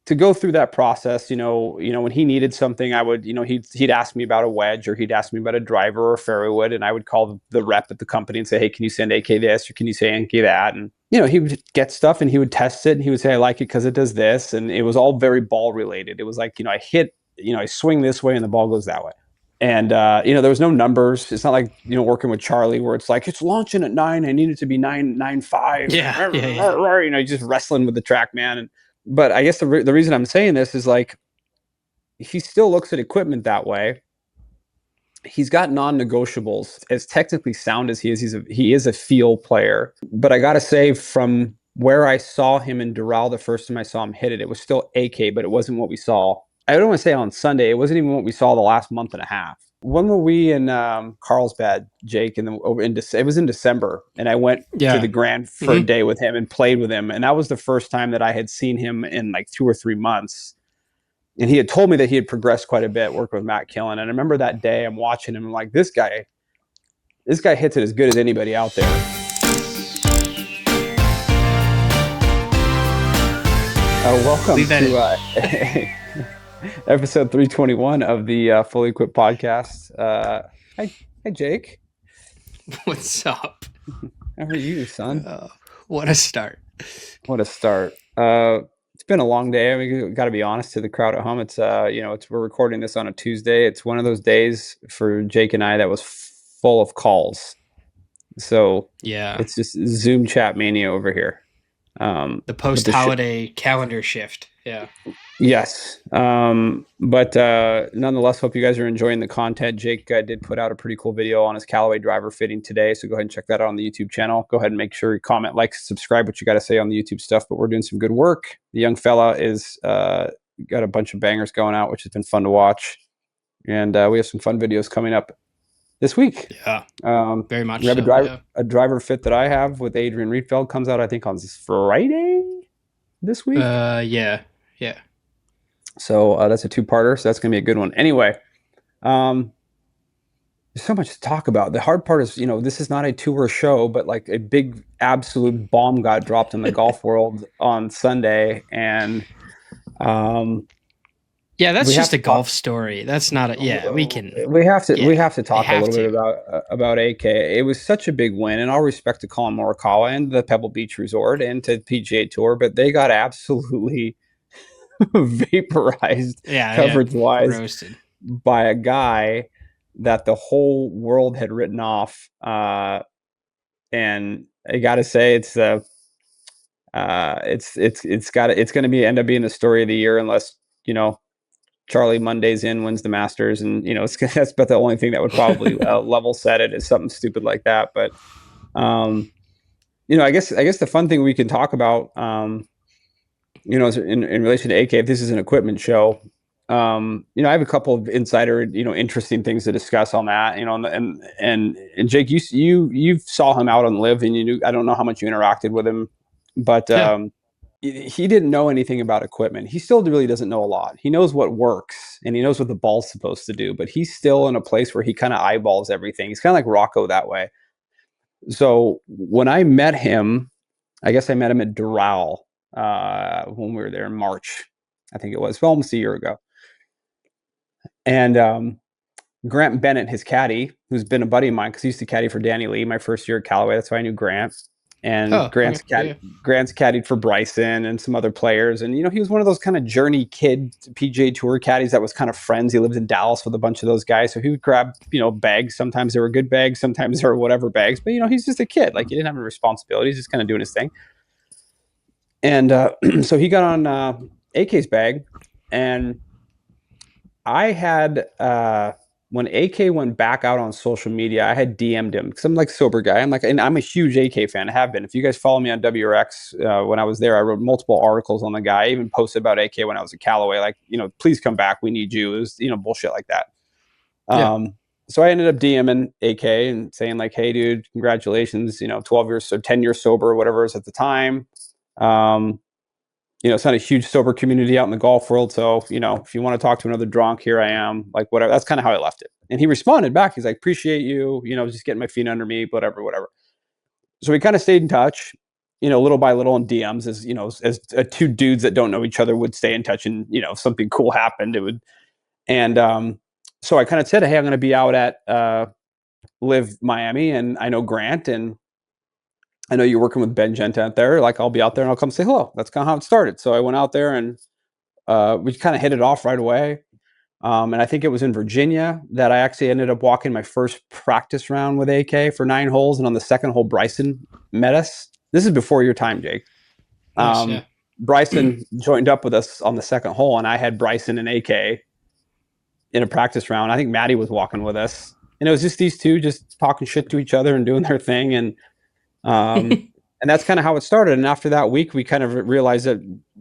to go through that process, when he needed something, I would, he'd ask me about a wedge, or he'd ask me about a driver or fairway wood, and I would call the rep at the company and say, hey, can you send AK this, or can you say AK that? And he would get stuff and he would test it and he would say, I like it because it does this, and it was all very ball related. It was like, I hit, I swing this way and the ball goes that way. And there was no numbers. It's not like working with Charlie where it's like it's launching at 9. I need it to be 9.95. Yeah. Just wrestling with the track, man. But I guess the reason I'm saying this is like he still looks at equipment that way. He's got non-negotiables. As technically sound as he is, he is a feel player. But I gotta say, from where I saw him in Doral the first time I saw him hit it, it was still AK, but it wasn't what we saw. I don't want to say on Sunday. It wasn't even what we saw the last month and a half. When were we in Carlsbad, Jake? And it was in December, and I went to the Grand for a day with him and played with him, and that was the first time that I had seen him in like 2 or 3 months. And he had told me that he had progressed quite a bit working with Matt Killen. And I remember that day I'm watching him, I'm like, this guy hits it as good as anybody out there. Welcome to episode 321 of the Fully Equipped podcast. Hi, Jake. What's up? How are you, son? What a start. It's been a long day. We got to be honest to the crowd at home. It's we're recording this on a Tuesday. It's one of those days for Jake and I that was full of calls. So yeah, it's just Zoom chat mania over here. The post-holiday calendar shift. Yeah. Yes. But nonetheless, hope you guys are enjoying the content. Jake did put out a pretty cool video on his Callaway driver fitting today. So go ahead and check that out on the YouTube channel. Go ahead and make sure you comment, like, subscribe, what you got to say on the YouTube stuff. But we're doing some good work. The young fella is got a bunch of bangers going out, which has been fun to watch. And we have some fun videos coming up this week. Yeah. Very much. We have a driver fit that I have with Adrian Riedfeld comes out, I think, on Friday this week. Yeah. So that's a 2-parter. So that's going to be a good one. Anyway, there's so much to talk about. The hard part is, this is not a tour show, but like a big absolute bomb got dropped in the golf world on Sunday. And that's just a golf story. That's not a, we have to talk a little bit about AK. It was such a big win, and all respect to Colin Morikawa and the Pebble Beach Resort and to PGA Tour, but they got absolutely vaporized coverage wise roasted by a guy that the whole world had written off. And I gotta say it's going to end up being the story of the year, unless Charlie Monday's wins the Masters, and that's about the only thing that would probably level set it, is something stupid like that. But I guess the fun thing we can talk about in relation to AK, if this is an equipment show, I have a couple of insider, interesting things to discuss on that, and Jake, you saw him out on Live, and I don't know how much you interacted with him, but he didn't know anything about equipment. He still really doesn't know a lot. He knows what works and he knows what the ball's supposed to do, but he's still in a place where he kind of eyeballs everything. He's kind of like Rocco that way. So when I met him, I guess I met him at Doral when we were there in March, I think it was, almost a year ago. And Grant Bennett, his caddy, who's been a buddy of mine because he used to caddy for Danny Lee my first year at Callaway. That's why I knew Grant. And Grant's caddied for Bryson and some other players. And, he was one of those kind of journey kid PGA Tour caddies that was kind of friends. He lived in Dallas with a bunch of those guys. So he would grab, bags. Sometimes they were good bags. Sometimes they were whatever bags. But, he's just a kid. Like, he didn't have any responsibilities. He's just kind of doing his thing. And so he got on AK's bag. And I had... when AK went back out on social media, I had DM'd him because I'm like a sober guy. And I'm a huge AK fan. I have been. If you guys follow me on WRX, when I was there, I wrote multiple articles on the guy. I even posted about AK when I was at Callaway. Like, please come back. We need you. It was, bullshit like that. So I ended up DMing AK and saying like, hey, dude, congratulations. 12 years, so 10 years sober, whatever it was at the time. It's not a huge sober community out in the golf world. So, if you want to talk to another drunk, here I am, like whatever. That's kind of how I left it. And he responded back. He's like, appreciate you, just getting my feet under me, whatever. So we kind of stayed in touch. little by little in DMs, as two dudes that don't know each other would stay in touch, and if something cool happened, it would. And so I kind of said, hey, I'm going to be out at Live Miami, and I know Grant, and I know you're working with Ben Gent out there. Like, I'll be out there and I'll come say hello. That's kind of how it started. So I went out there, and we kind of hit it off right away. And I think it was in Virginia that I actually ended up walking my first practice round with AK for 9 holes. And on the second hole, Bryson met us. This is before your time, Jake. Nice, yeah. Bryson joined up with us on the second hole, and I had Bryson and AK in a practice round. I think Maddie was walking with us. And it was just these two just talking shit to each other and doing their thing. And that's kind of how it started. And after that week, we kind of realized that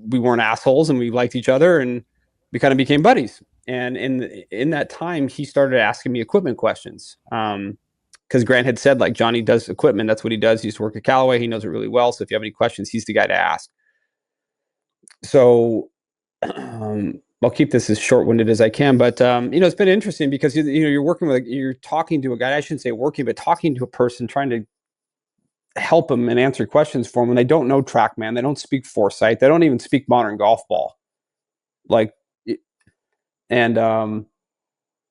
we weren't assholes and we liked each other, and we kind of became buddies. And in that time, he started asking me equipment questions. Because Grant had said, like, Johnny does equipment. That's what he does. He used to work at Callaway. He knows it really well. So if you have any questions, he's the guy to ask. So I'll keep this as short-winded as I can, but it's been interesting because you're talking to a guy. I shouldn't say working, but talking to a person, trying to help them and answer questions for them when they don't know TrackMan, they don't speak Foresight, they don't even speak modern golf ball. Like, and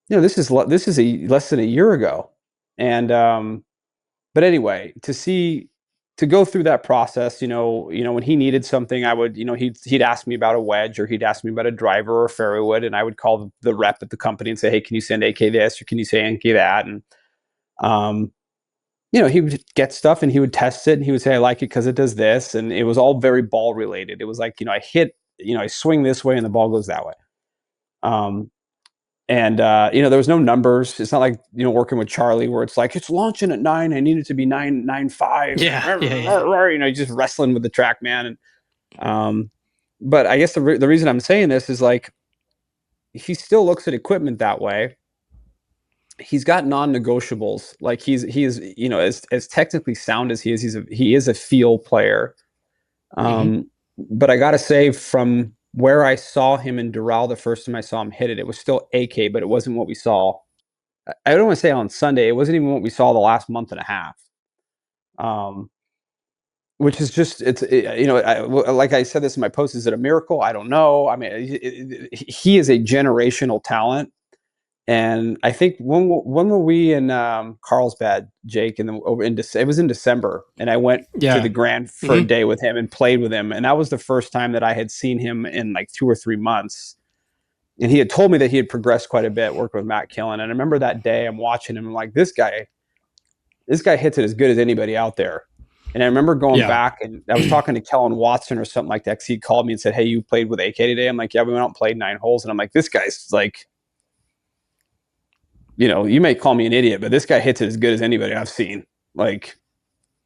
this is less than a year ago, and but anyway, to go through that process, when he needed something, I would, he'd ask me about a wedge, or he'd ask me about a driver or a fairway wood, and I would call the rep at the company and say, hey, can you send AK this, or can you say AK that? And he would get stuff and he would test it, and he would say, I like it because it does this. And it was all very ball related. It was like, I hit, I swing this way and the ball goes that way. There was no numbers. It's not like, working with Charlie where it's like, it's launching at 9. I need it to be 9.95. Yeah. Just wrestling with the TrackMan. And, but I guess the reason I'm saying this is, like, he still looks at equipment that way. He's got non-negotiables. Like, he is, as technically sound as he is, he is a feel player. But I got to say, from where I saw him in Doral the first time I saw him hit it, it was still AK, but it wasn't what we saw. I don't want to say on Sunday. It wasn't even what we saw the last month and a half. Which is just, like I said this in my post, is it a miracle? I don't know. I mean, he is a generational talent. And I think when were we in Carlsbad, Jake? And it was in December, and I went to the Grand for a day with him and played with him, and that was the first time that I had seen him in like 2 or 3 months. And he had told me that he had progressed quite a bit working with Matt Killen. And I remember that day I'm watching him, I'm like, this guy hits it as good as anybody out there. And I remember going back, and I was talking to Kellen Watson or something like that, because he called me and said, hey, you played with AK today? I'm like, yeah, we went out and played 9 holes. And I'm like, this guy's like, you may call me an idiot, but this guy hits it as good as anybody I've seen. Like,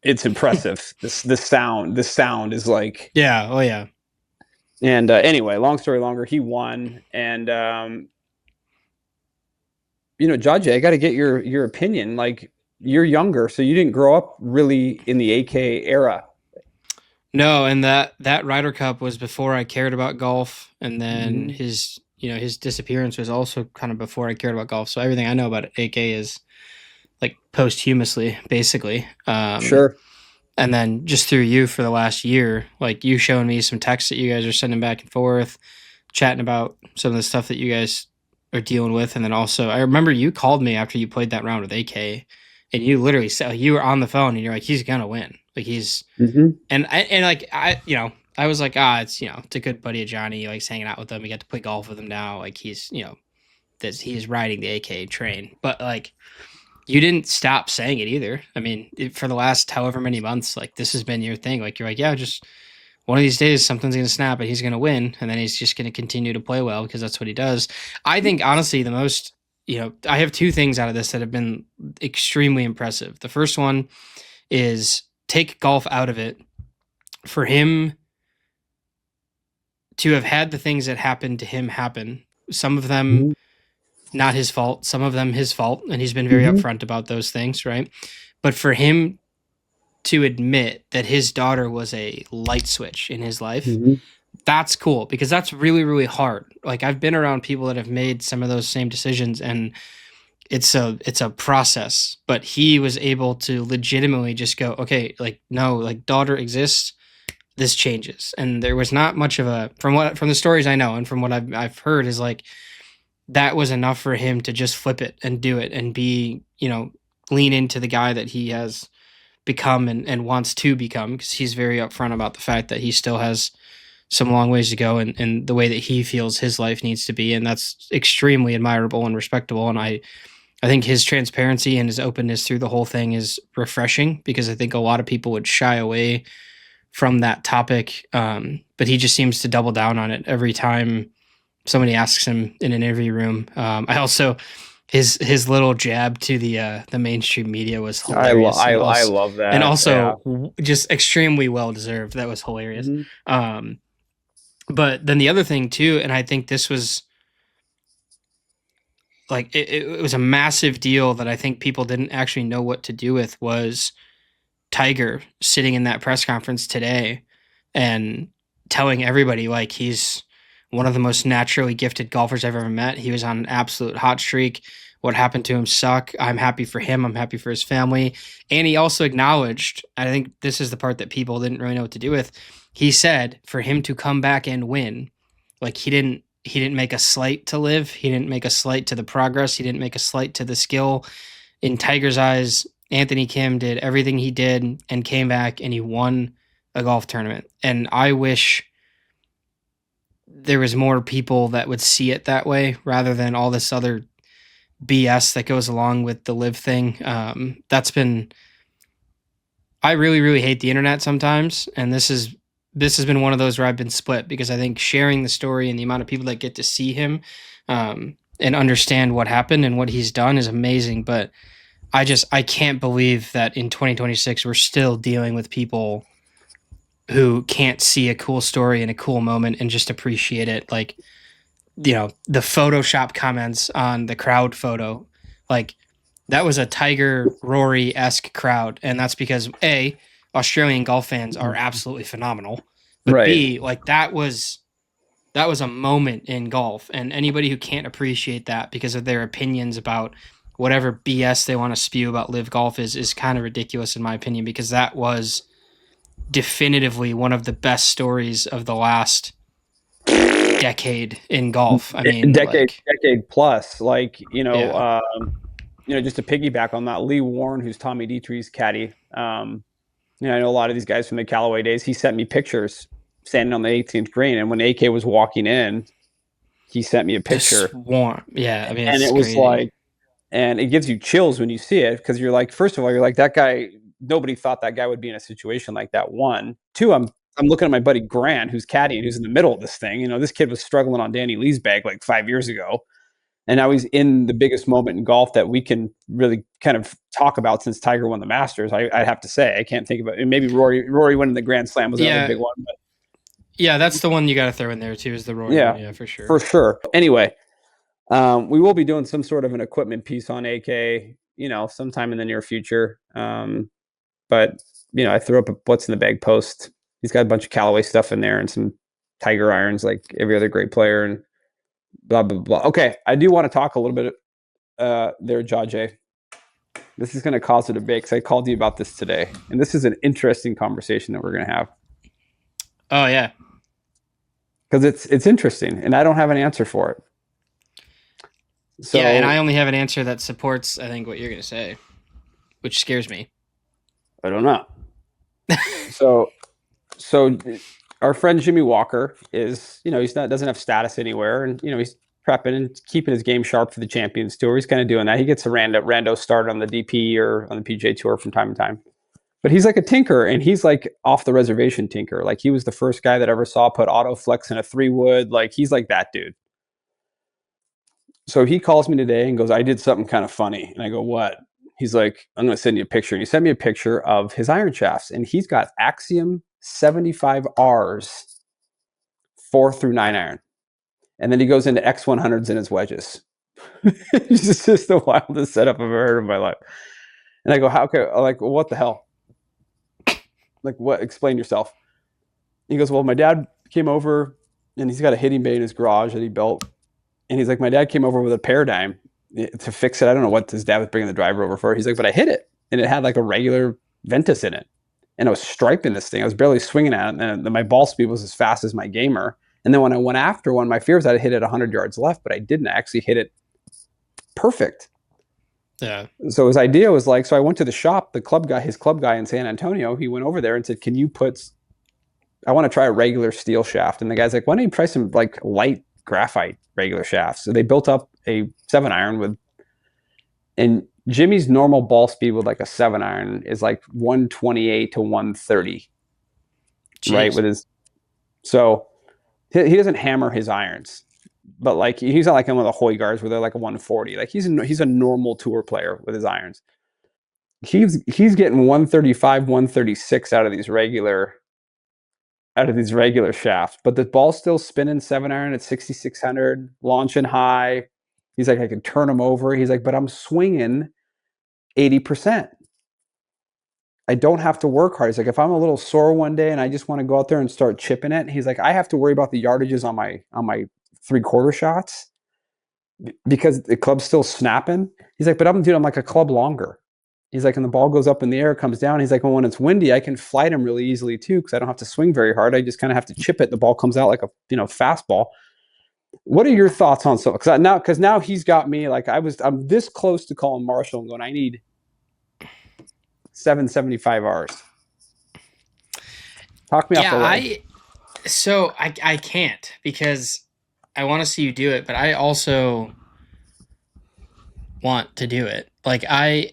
it's impressive. The sound is like, yeah. Oh yeah. And anyway, long story longer, he won. And Judge, I got to get your opinion. Like, you're younger, so you didn't grow up really in the AK era. No, and that Ryder Cup was before I cared about golf, and then his disappearance was also kind of before I cared about golf. So everything I know about AK is like posthumously, basically. Sure. And then just through you for the last year, like, you showing me some texts that you guys are sending back and forth, chatting about some of the stuff that you guys are dealing with. And then also, I remember you called me after you played that round with AK, and you literally said, you were on the phone and you're like, he's gonna win. Like, he's and I was like, it's it's a good buddy of Johnny, like, hanging out with him. We get to play golf with him now. Like, he's he's riding the AK train. But like, you didn't stop saying it either. I mean, for the last however many months, like, this has been your thing. Like, you're like, yeah, just one of these days something's gonna snap and he's gonna win, and then he's just gonna continue to play well because that's what he does. I think, honestly, the most, I have 2 things out of this that have been extremely impressive. The first one is, take golf out of it, for him to have had the things that happened to him happen. Some of them not his fault, some of them his fault, and he's been very upfront about those things, right? But for him to admit that his daughter was a light switch in his life, that's cool, because that's really, really hard. Like, I've been around people that have made some of those same decisions, and it's a process, but he was able to legitimately just go, okay, like, no, like, daughter exists, this changes. And there was not much of a, from the stories I know and from what I've heard, is like, that was enough for him to just flip it and do it and be, lean into the guy that he has become and wants to become, because he's very upfront about the fact that he still has some long ways to go and the way that he feels his life needs to be. And that's extremely admirable and respectable. And I think his transparency and his openness through the whole thing is refreshing, because I think a lot of people would shy away from that topic. But he just seems to double down on it every time somebody asks him in an interview room. I also, his little jab to the mainstream media was hilarious. I love that. And also just extremely well deserved. That was hilarious. Mm-hmm. But then the other thing too, and I think this was like, it was a massive deal that I think people didn't actually know what to do with, was Tiger sitting in that press conference today and telling everybody, like, he's one of the most naturally gifted golfers I've ever met. He was on an absolute hot streak. What happened to him suck. I'm happy for him. I'm happy for his family. And he also acknowledged, I think this is the part that people didn't really know what to do with. He said for him to come back and win, like, he didn't make a slight to Liv. He didn't make a slight to the progress. He didn't make a slight to the skill. In Tiger's eyes, Anthony Kim did everything he did and came back and he won a golf tournament. And I wish there was more people that would see it that way, rather than all this other BS that goes along with the Liv thing. I really, really hate the internet sometimes. And this has been one of those where I've been split, because I think sharing the story and the amount of people that get to see him and understand what happened and what he's done is amazing. But I can't believe that in 2026, we're still dealing with people who can't see a cool story and a cool moment and just appreciate it. Like, the Photoshop comments on the crowd photo, like, that was a Tiger Rory-esque crowd. And that's because A, Australian golf fans are absolutely phenomenal. But right. B, like, that was a moment in golf. And anybody who can't appreciate that because of their opinions about whatever BS they want to spew about live golf is kind of ridiculous, in my opinion, because that was definitively one of the best stories of the last decade in golf. I mean, decade plus, like, just to piggyback on that, Lee Warren, who's Tommy Dietrich's caddy. I know a lot of these guys from the Callaway days. He sent me pictures standing on the 18th green. And when AK was walking in, he sent me a picture. Yeah. I mean, and it was crazy. Like, and it gives you chills when you see it, because you're like, first of all, you're like, that guy, nobody thought that guy would be in a situation like that. One, two, I'm looking at my buddy Grant, who's caddying, who's in the middle of this thing. This kid was struggling on Danny Lee's bag like 5 years ago. And now he's in the biggest moment in golf that we can really kind of talk about since Tiger won the Masters. I'd have to say, I can't think of it. And maybe Rory winning the Grand Slam was another big one. But yeah, that's the one you got to throw in there too, is the Rory one. Yeah, for sure. For sure. Anyway, we will be doing some sort of an equipment piece on AK, sometime in the near future. But, I threw up a what's in the bag post. He's got a bunch of Callaway stuff in there and some Tiger irons like every other great player and blah, blah, blah. Okay, I do want to talk a little bit there, Jajay. This is going to cause a debate, because I called you about this today. And this is an interesting conversation that we're going to have. Oh, yeah. Because it's interesting, and I don't have an answer for it. So, yeah, and I only have an answer that supports, I think, what you're going to say, which scares me. I don't know. So our friend Jimmy Walker is, doesn't have status anywhere, and he's prepping and keeping his game sharp for the Champions Tour. He's kind of doing that. He gets a rando start on the DP or on the PGA Tour from time to time. But he's like a tinker, and he's like off the reservation tinker. Like, he was the first guy that ever saw put auto flex in a 3-wood. Like, he's like that dude. So he calls me today and goes, I did something kind of funny. And I go, what? He's like, I'm going to send you a picture. And he sent me a picture of his iron shafts. And he's got Axiom 75Rs, 4 through 9 iron. And then he goes into X100s in his wedges. It's just the wildest setup I've ever heard in my life. And I go, how can, like, what the hell? Like, what? Explain yourself. He goes, well, my dad came over and he's got a hitting bay in his garage that he built. And he's like, my dad came over with a paradigm to fix it. I don't know what his dad was bringing the driver over for. He's like, but I hit it, and it had like a regular Ventus in it, and I was striping this thing. I was barely swinging at it, and then my ball speed was as fast as my gamer. And then when I went after one, my fear was that I hit it 100 yards left, but I didn't. I actually hit it perfect. Yeah. So his idea was like, so I went to the shop, his club guy in San Antonio, he went over there and said, I want to try a regular steel shaft. And the guy's like, why don't you try some like light graphite regular shafts? So they built up a 7-iron and Jimmy's normal ball speed with like a 7-iron is like 128 to 130. Jeez. Right? So he doesn't hammer his irons, but like he's not like one of the Hoy guards where they're like a 140. Like he's a normal tour player with his irons. He's getting 135, 136 out of these regular shafts, but the ball's still spinning 7-iron at 6,600, launching high. He's like, I can turn them over. He's like, but I'm swinging 80%. I don't have to work hard. He's like, if I'm a little sore one day and I just want to go out there and start chipping it, he's like, I have to worry about the yardages on my 3/4 shots because the club's still snapping. He's like, but I'm like a club longer. He's like, and the ball goes up in the air, comes down. He's like, well, when it's windy, I can flight him really easily too because I don't have to swing very hard. I just kind of have to chip it. The ball comes out like a fastball. What are your thoughts on so? Because now he's got me like I'm this close to calling Marshall and going, I need 775 Rs. Talk me off the ledge. I can't because I want to see you do it, but I also want to do it. Like I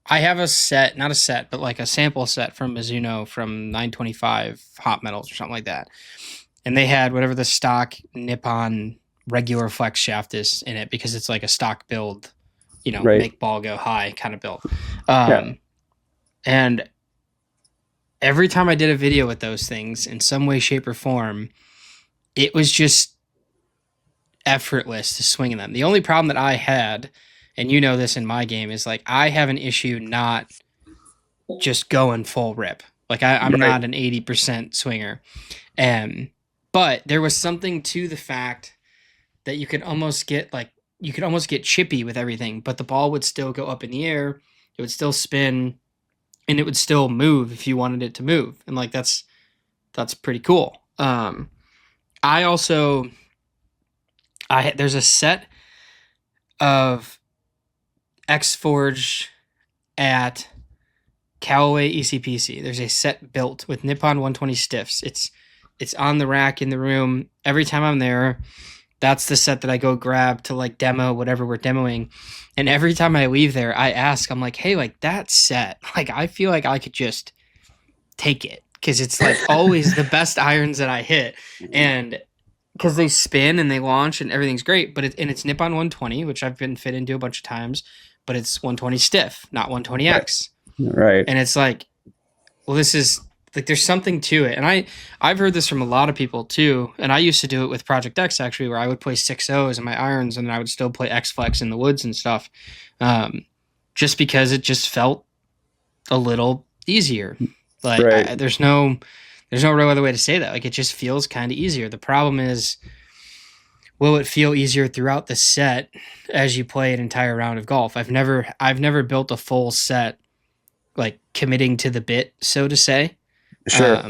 have a set, not a set, but like a sample set from Mizuno from 925 Hot Metals or something like that. And they had whatever the stock Nippon regular flex shaft is in it because it's like a stock build, right. Make ball go high kind of build. And every time I did a video with those things in some way, shape, or form, it was just effortless to swing them. The only problem that I had, and this in my game, is like I have an issue not just going full rip. Like I'm not an 80% swinger. But there was something to the fact that you could almost get chippy with everything, but the ball would still go up in the air, it would still spin, and it would still move if you wanted it to move. And like that's pretty cool. There's a set of X-Forge at Callaway ECPC. There's a set built with Nippon 120 stiffs. It's on the rack in the room. Every time I'm there, that's the set that I go grab to like demo whatever we're demoing. And every time I leave there, I ask, I'm like, hey, like that set, like I feel like I could just take it because it's like always the best irons that I hit. And because they spin and they launch and everything's great, but it's Nippon 120, which I've been fit into a bunch of times, but it's 120 stiff, not 120X. Right. And it's like, well, this is like, there's something to it. And I've heard this from a lot of people too. And I used to do it with Project X actually, where I would play 6.0s in my irons and I would still play X Flex in the woods and stuff. Just because it just felt a little easier. Like there's no real other way to say that. Like it just feels kind of easier. The problem is, will it feel easier throughout the set as you play an entire round of golf? I've never built a full set, like committing to the bit, so to say. Sure.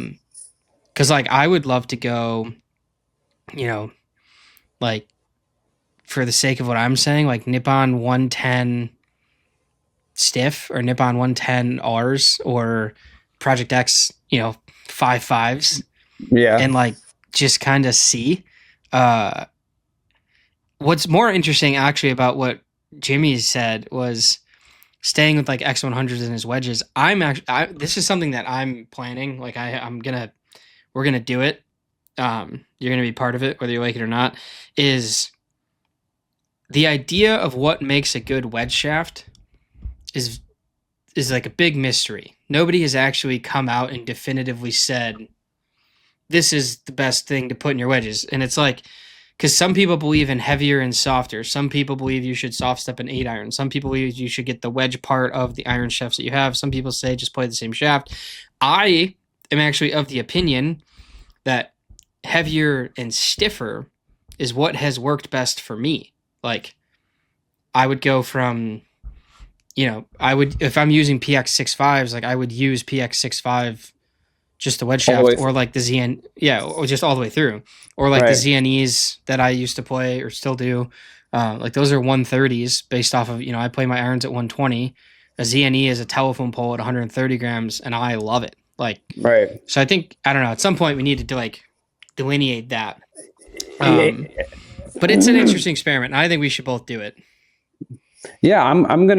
Because like I would love to go, like for the sake of what I'm saying, like Nippon 110 stiff or Nippon 110 Rs or Project X, 5.5s. Yeah. And like just kind of see. What's more interesting actually about what Jimmy said was staying with like X100s and his wedges. This is something that I'm planning. Like we're gonna do it. You're gonna be part of it, whether you like it or not. Is the idea of what makes a good wedge shaft is like a big mystery. Nobody has actually come out and definitively said this is the best thing to put in your wedges. And it's like, because some people believe in heavier and softer. Some people believe you should soft step an 8-iron. Some people believe you should get the wedge part of the iron shafts that you have. Some people say just play the same shaft. I am actually of the opinion that heavier and stiffer is what has worked best for me. Like, I would go from, if I'm using PX65s, like I would use PX65 just the wedge shaft, or like the ZN, or just all the way through, or like the ZNEs that I used to play or still do. Like those are 130s based off of, I play my irons at 120. A ZNE is a telephone pole at 130 grams, and I love it. Like, so I think, I don't know, at some point we needed to like delineate that. But it's an interesting experiment, and I think we should both do it. Yeah, I'm not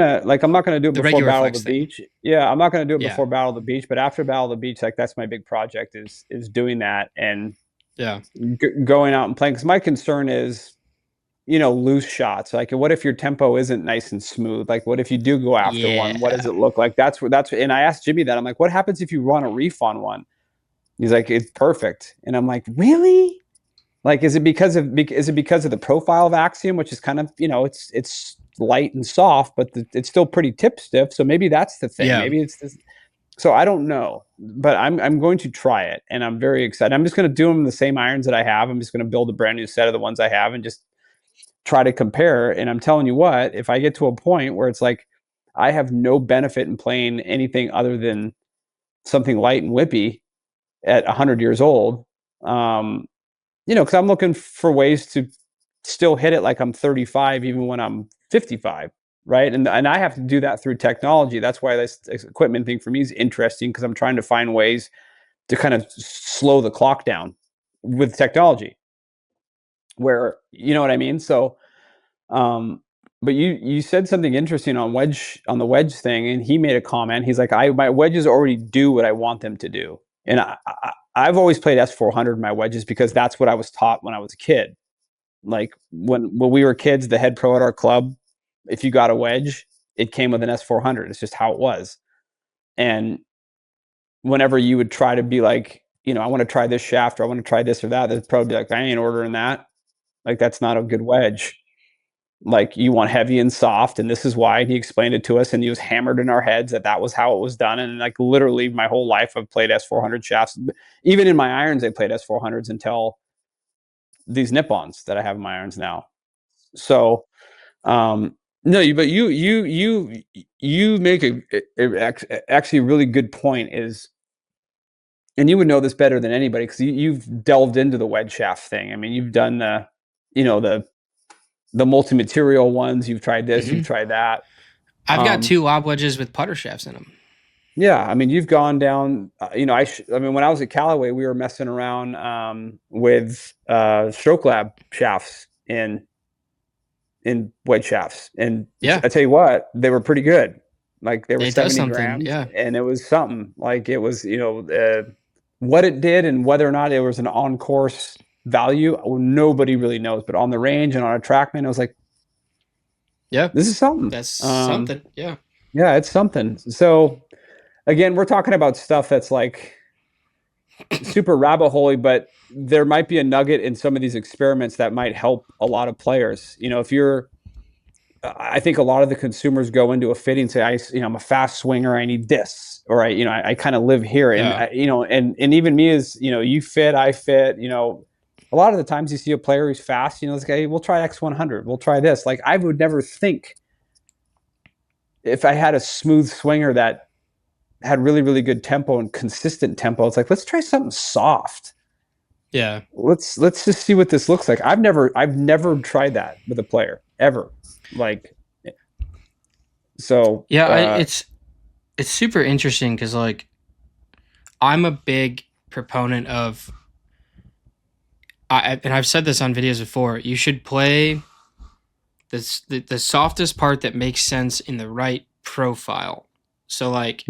gonna do it before Battle of the Beach. Yeah, I'm not gonna do it before Battle of the Beach, but after Battle of the Beach, like that's my big project is doing that and going out and playing. Because my concern is, loose shots. Like, what if your tempo isn't nice and smooth? Like, what if you do go after one? What does it look like? And I asked Jimmy that. I'm like, what happens if you run a reef on one? He's like, it's perfect. And I'm like, really? Like, is it because of the profile of Axiom, which is kind of, it's light and soft, but it's still pretty tip stiff. So maybe that's the thing. Maybe it's this. So I don't know, but I'm going to try it, and I'm very excited. I'm just going to do them in the same irons that I have. I'm just going to build a brand new set of the ones I have and just try to compare. And I'm telling you what, if I get to a point where it's like I have no benefit in playing anything other than something light and whippy at 100 years old, because I'm looking for ways to still hit it like I'm 35, even when I'm 55, right? And I have to do that through technology. That's why this equipment thing for me is interesting, because I'm trying to find ways to kind of slow the clock down with technology. Where, you know what I mean? So, but you said something interesting on the wedge thing, and he made a comment. He's like, my wedges already do what I want them to do, and I've always played S400 in my wedges because that's what I was taught when I was a kid. Like when we were kids, the head pro at our club, if you got a wedge, it came with an S400. It's just how it was. And whenever you would try to be like, I want to try this shaft, or I want to try this or that, the pro would be like, I ain't ordering that. Like, that's not a good wedge. Like, you want heavy and soft, and this is why. And he explained it to us, and he was hammered in our heads that was how it was done. And like literally my whole life I've played S400 shafts. Even in my irons, I played S400s until these Nippons that I have in my irons now. So, no, but you make actually a really good point is, and you would know this better than anybody because you've delved into the wedge shaft thing. I mean, you've done the multi-material ones. You've tried this, you've tried that. I've got 2 lob wedges with putter shafts in them. Yeah, I mean, you've gone down. I mean, when I was at Callaway, we were messing around with stroke lab shafts in wedge shafts, and I tell you what, they were pretty good. Like, they were 70 grams, and it was something. Like, it was, what it did and whether or not it was an on-course value, nobody really knows. But on the range and on a TrackMan, I was like, this is something. That's something. Yeah, it's something. So again, we're talking about stuff that's like super rabbit hole-y, but there might be a nugget in some of these experiments that might help a lot of players. I think a lot of the consumers go into a fitting and say, I'm a fast swinger, I need this, or I kind of live here. And and even me is, you fit, I fit, a lot of the times you see a player who's fast, this guy, we'll try X100, we'll try this. Like, I would never think, if I had a smooth swinger that had really, really good tempo and consistent tempo, it's like, let's try something soft. Yeah. Let's just see what this looks like. I've never tried that with a player ever. Like, so yeah, it's super interesting because, like, I'm a big proponent of, and I've said this on videos before, you should play the softest part that makes sense in the right profile. So, like,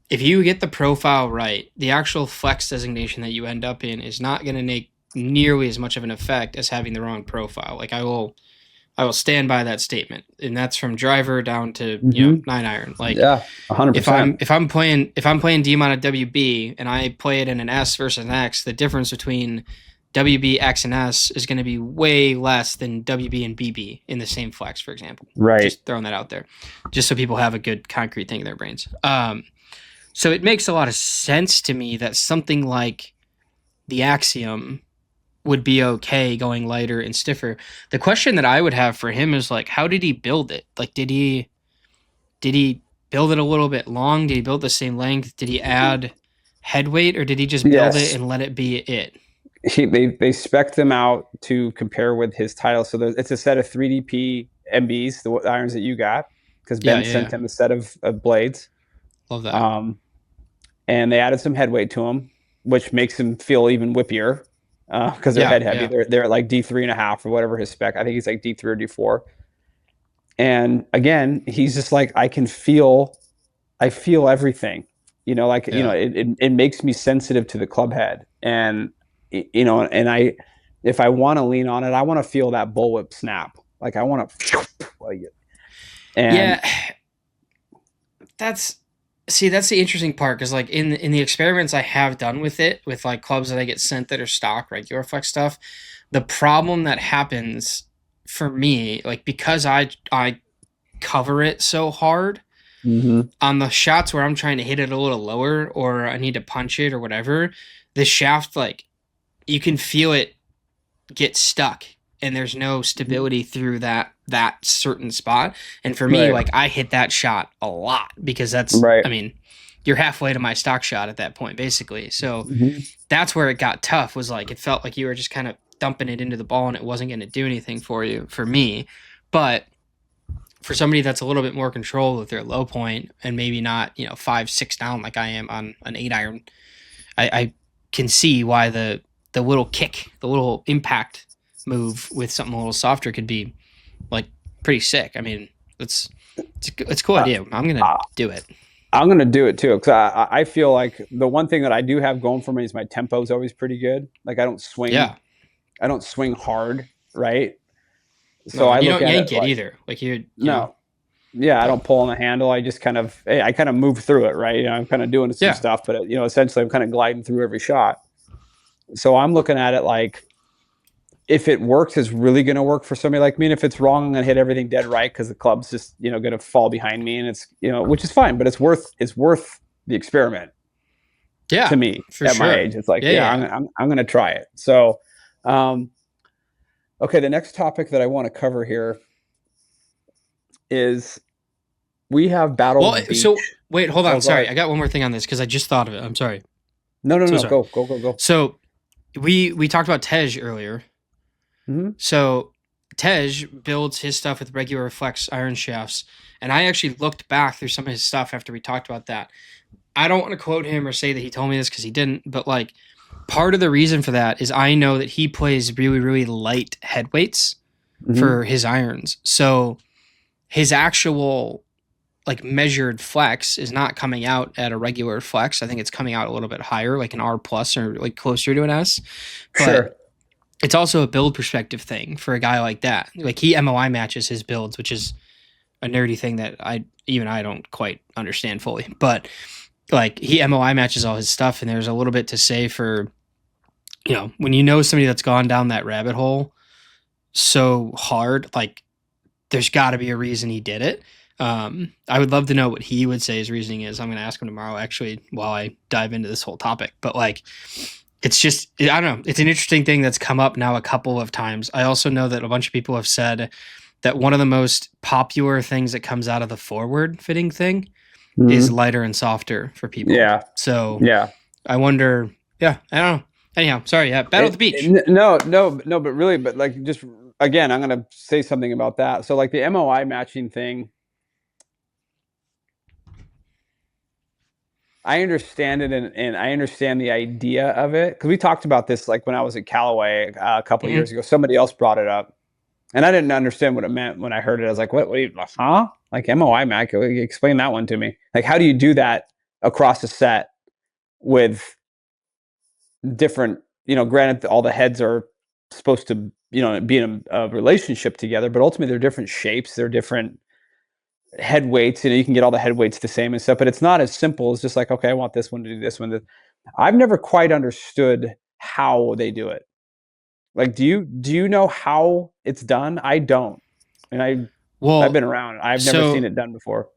if you get the profile right, the actual flex designation that you end up in is not going to make nearly as much of an effect as having the wrong profile. Like, I will stand by that statement, and that's from driver down to 9-iron. Like, 100%. If I'm playing D on a WB and I play it in an S versus an X, the difference between WB, X, and S is going to be way less than WB and BB in the same flex, for example. Right. Just throwing that out there, just so people have a good concrete thing in their brains. So it makes a lot of sense to me that something like the Axiom would be okay going lighter and stiffer. The question that I would have for him is like, how did he build it? Like, did he build it a little bit long? Did he build the same length? Did he add head weight, or did he just build it Yes, and let it be it? they spec them out to compare with his title. So it's a set of 3DP MBs, the irons that you got, because Yeah, Ben yeah, sent yeah. him a set of blades. Love that. And they added some head weight to them, which makes them feel even whippier because they're Yeah, head heavy. yeah, They're at like D3.5 or whatever his spec. I think he's like D3 or D4. And again, he's just like, I feel everything. Like yeah. it makes me sensitive to the club head, and and if I want to lean on it, I want to feel that bullwhip snap. Like I want to, and Yeah, that's that's the interesting part, because like in the experiments I have done with it, with like clubs that I get sent that are stock regular flex stuff, the problem that happens for me, like because I cover it so hard mm-hmm. on the shots where I'm trying to hit it a little lower, or I need to punch it or whatever, the shaft, like you can feel it get stuck, and there's no stability through that certain spot. And for me, Right, like I hit that shot a lot, because that's, right, I mean, you're halfway to my stock shot at that point basically. So mm-hmm. that's where it got tough, was like it felt like you were just kind of dumping it into the ball and it wasn't going to do anything for you, for me. But for somebody that's a little bit more control with their low point, and maybe not 5-6 down like I am on an 8 iron, I can see why the little kick, the little impact move with something a little softer could be like pretty sick. I mean, it's a cool Uh, idea. I'm gonna uh, do it. I'm gonna do it too because I feel like the one thing that I do have going for me is my tempo is always pretty good. Like Yeah. I don't swing hard, right? So No, I and you look don't at it yank it like either. Like you know. no, yeah, I So don't pull on the handle. I just I kind of move through it, right? I'm kind of doing some yeah, stuff, but essentially I'm kind of gliding through every shot. So I'm looking at it like if it works, it's really going to work for somebody like me. And if it's wrong, I'm going to hit everything dead right because the club's just going to fall behind me, and it's which is fine, but it's worth the experiment to yeah, me for at my sure. age. It's like, Yeah, yeah, yeah. I'm going to try it. So, um, okay, the next topic that I want to cover here is we have Battle Well, so Beach. wait, hold Oh, on. go Sorry, ahead. I got one more thing on this because I just thought of it. I'm sorry. No, no, So no, sorry. go. So we talked about Tej earlier. Mm-hmm. So Tej builds his stuff with regular flex iron shafts, and I actually looked back through some of his stuff after we talked about that. I don't want to quote him or say that he told me this because he didn't, but like part of the reason for that is I know that he plays really, really light head weights Mm-hmm. for his irons. So his actual like measured flex is not coming out at a regular flex. I think it's coming out a little bit higher, like an R plus or like closer to an S. But Sure. it's also a build perspective thing for a guy like that. Like he MOI matches his builds, which is a nerdy thing that I don't quite understand fully. But like he MOI matches all his stuff, and there's a little bit to say for when somebody that's gone down that rabbit hole so hard, like there's got to be a reason he did it. I would love to know what he would say his reasoning is. I'm going to ask him tomorrow, actually, while I dive into this whole topic. But like, it's just, I don't know. It's an interesting thing that's come up now a couple of times. I also know that a bunch of people have said that one of the most popular things that comes out of the forward fitting thing is Mm-hmm. lighter and softer for people. Yeah. So Yeah. I wonder, yeah, I don't know. Anyhow, sorry. Yeah. Battle at the beach. No, but really, but like just again, I'm gonna say something about that. So like the MOI matching thing, I understand it and I understand the idea of it because we talked about this like when I was at Callaway a couple of Mm-hmm. years ago. Somebody else brought it up, and I didn't understand what it meant when I heard it. I was like, "What? What? Are you, huh? Like MOI match? Explain that one to me. Like, how do you do that across a set with different, granted all the heads are supposed to, be in a relationship together, but ultimately they're different shapes, they're different head weights, you can get all the head weights the same and stuff, but it's not as simple as just like, okay, I want this one to do this one. I've never quite understood how they do it. Like, do you know how it's done? I don't. And I've Well, been around. I've never seen so it done before.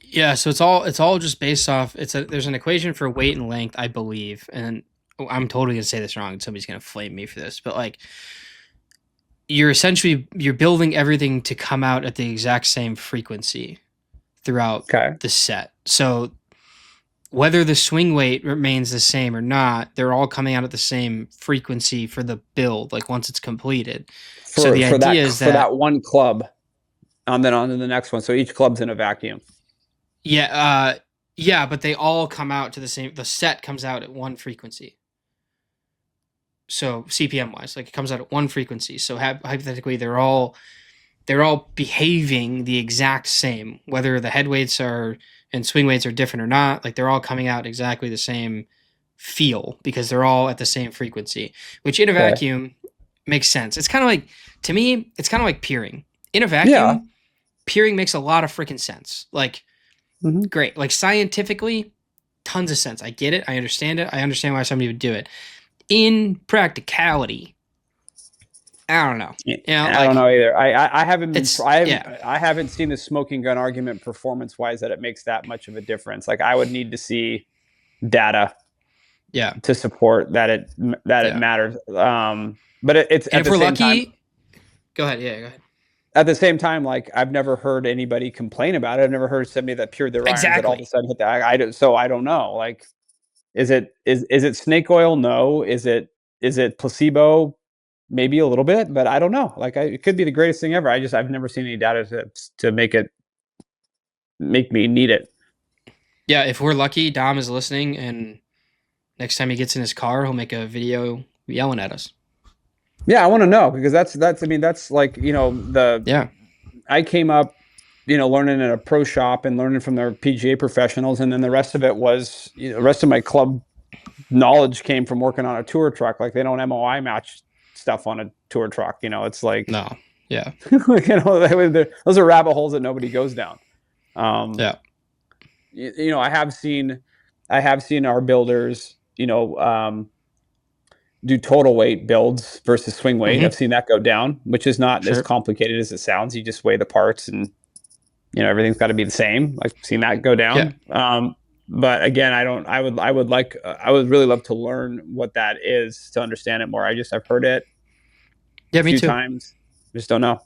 yeah, so it's all just based off, there's an equation for weight and length, I believe, and I'm totally gonna say this wrong, and somebody's gonna flame me for this, but like you're building everything to come out at the exact same frequency throughout the set. So whether the swing weight remains the same or not, they're all coming out at the same frequency for the build, like once it's completed. So the idea is for that one club, and then on to the next one. So each club's in a vacuum. Yeah, yeah, but they all come out to the same. The set comes out at one frequency. So CPM wise, like it comes out at one frequency. So hypothetically, they're all behaving the exact same, whether the head weights and swing weights are different or not. Like they're all coming out exactly the same feel because they're all at the same frequency, which in a vacuum makes sense. It's kind of like, to me, it's kind of like peering. In a vacuum, peering makes a lot of freaking sense. Like, great. Like scientifically, tons of sense. I get it. I understand it. I understand why somebody would do it. In practicality, I don't know. You know, I don't know either. I haven't seen the smoking gun argument performance wise that it makes that much of a difference. Like I would need to see data, to support that it matters. But it's and if we're lucky, go ahead. Yeah, go ahead. At the same time, like I've never heard anybody complain about it. I've never heard somebody that peered their irons that all of a sudden hit that. So I don't know. Like, is it snake oil? No. Is it placebo? Maybe a little bit, but I don't know. Like it could be the greatest thing ever. I've never seen any data to make me need it. Yeah, if we're lucky, Dom is listening, and next time he gets in his car, he'll make a video yelling at us. Yeah, I want to know, because that's like, I came up, learning in a pro shop and learning from their PGA professionals, and then the rest of it was, the rest of my club knowledge came from working on a tour truck. Like they don't MOI match stuff on a tour truck. It's like, no, yeah, those are rabbit holes that nobody goes down. Yeah, I have seen our builders, do total weight builds versus swing weight. I've seen that go down, which is not as complicated as it sounds. You just weigh the parts and, everything's got to be the same. I've seen that go down. Yeah. But again, I would really love to learn what that is to understand it more. I've heard it a few times. Just don't know.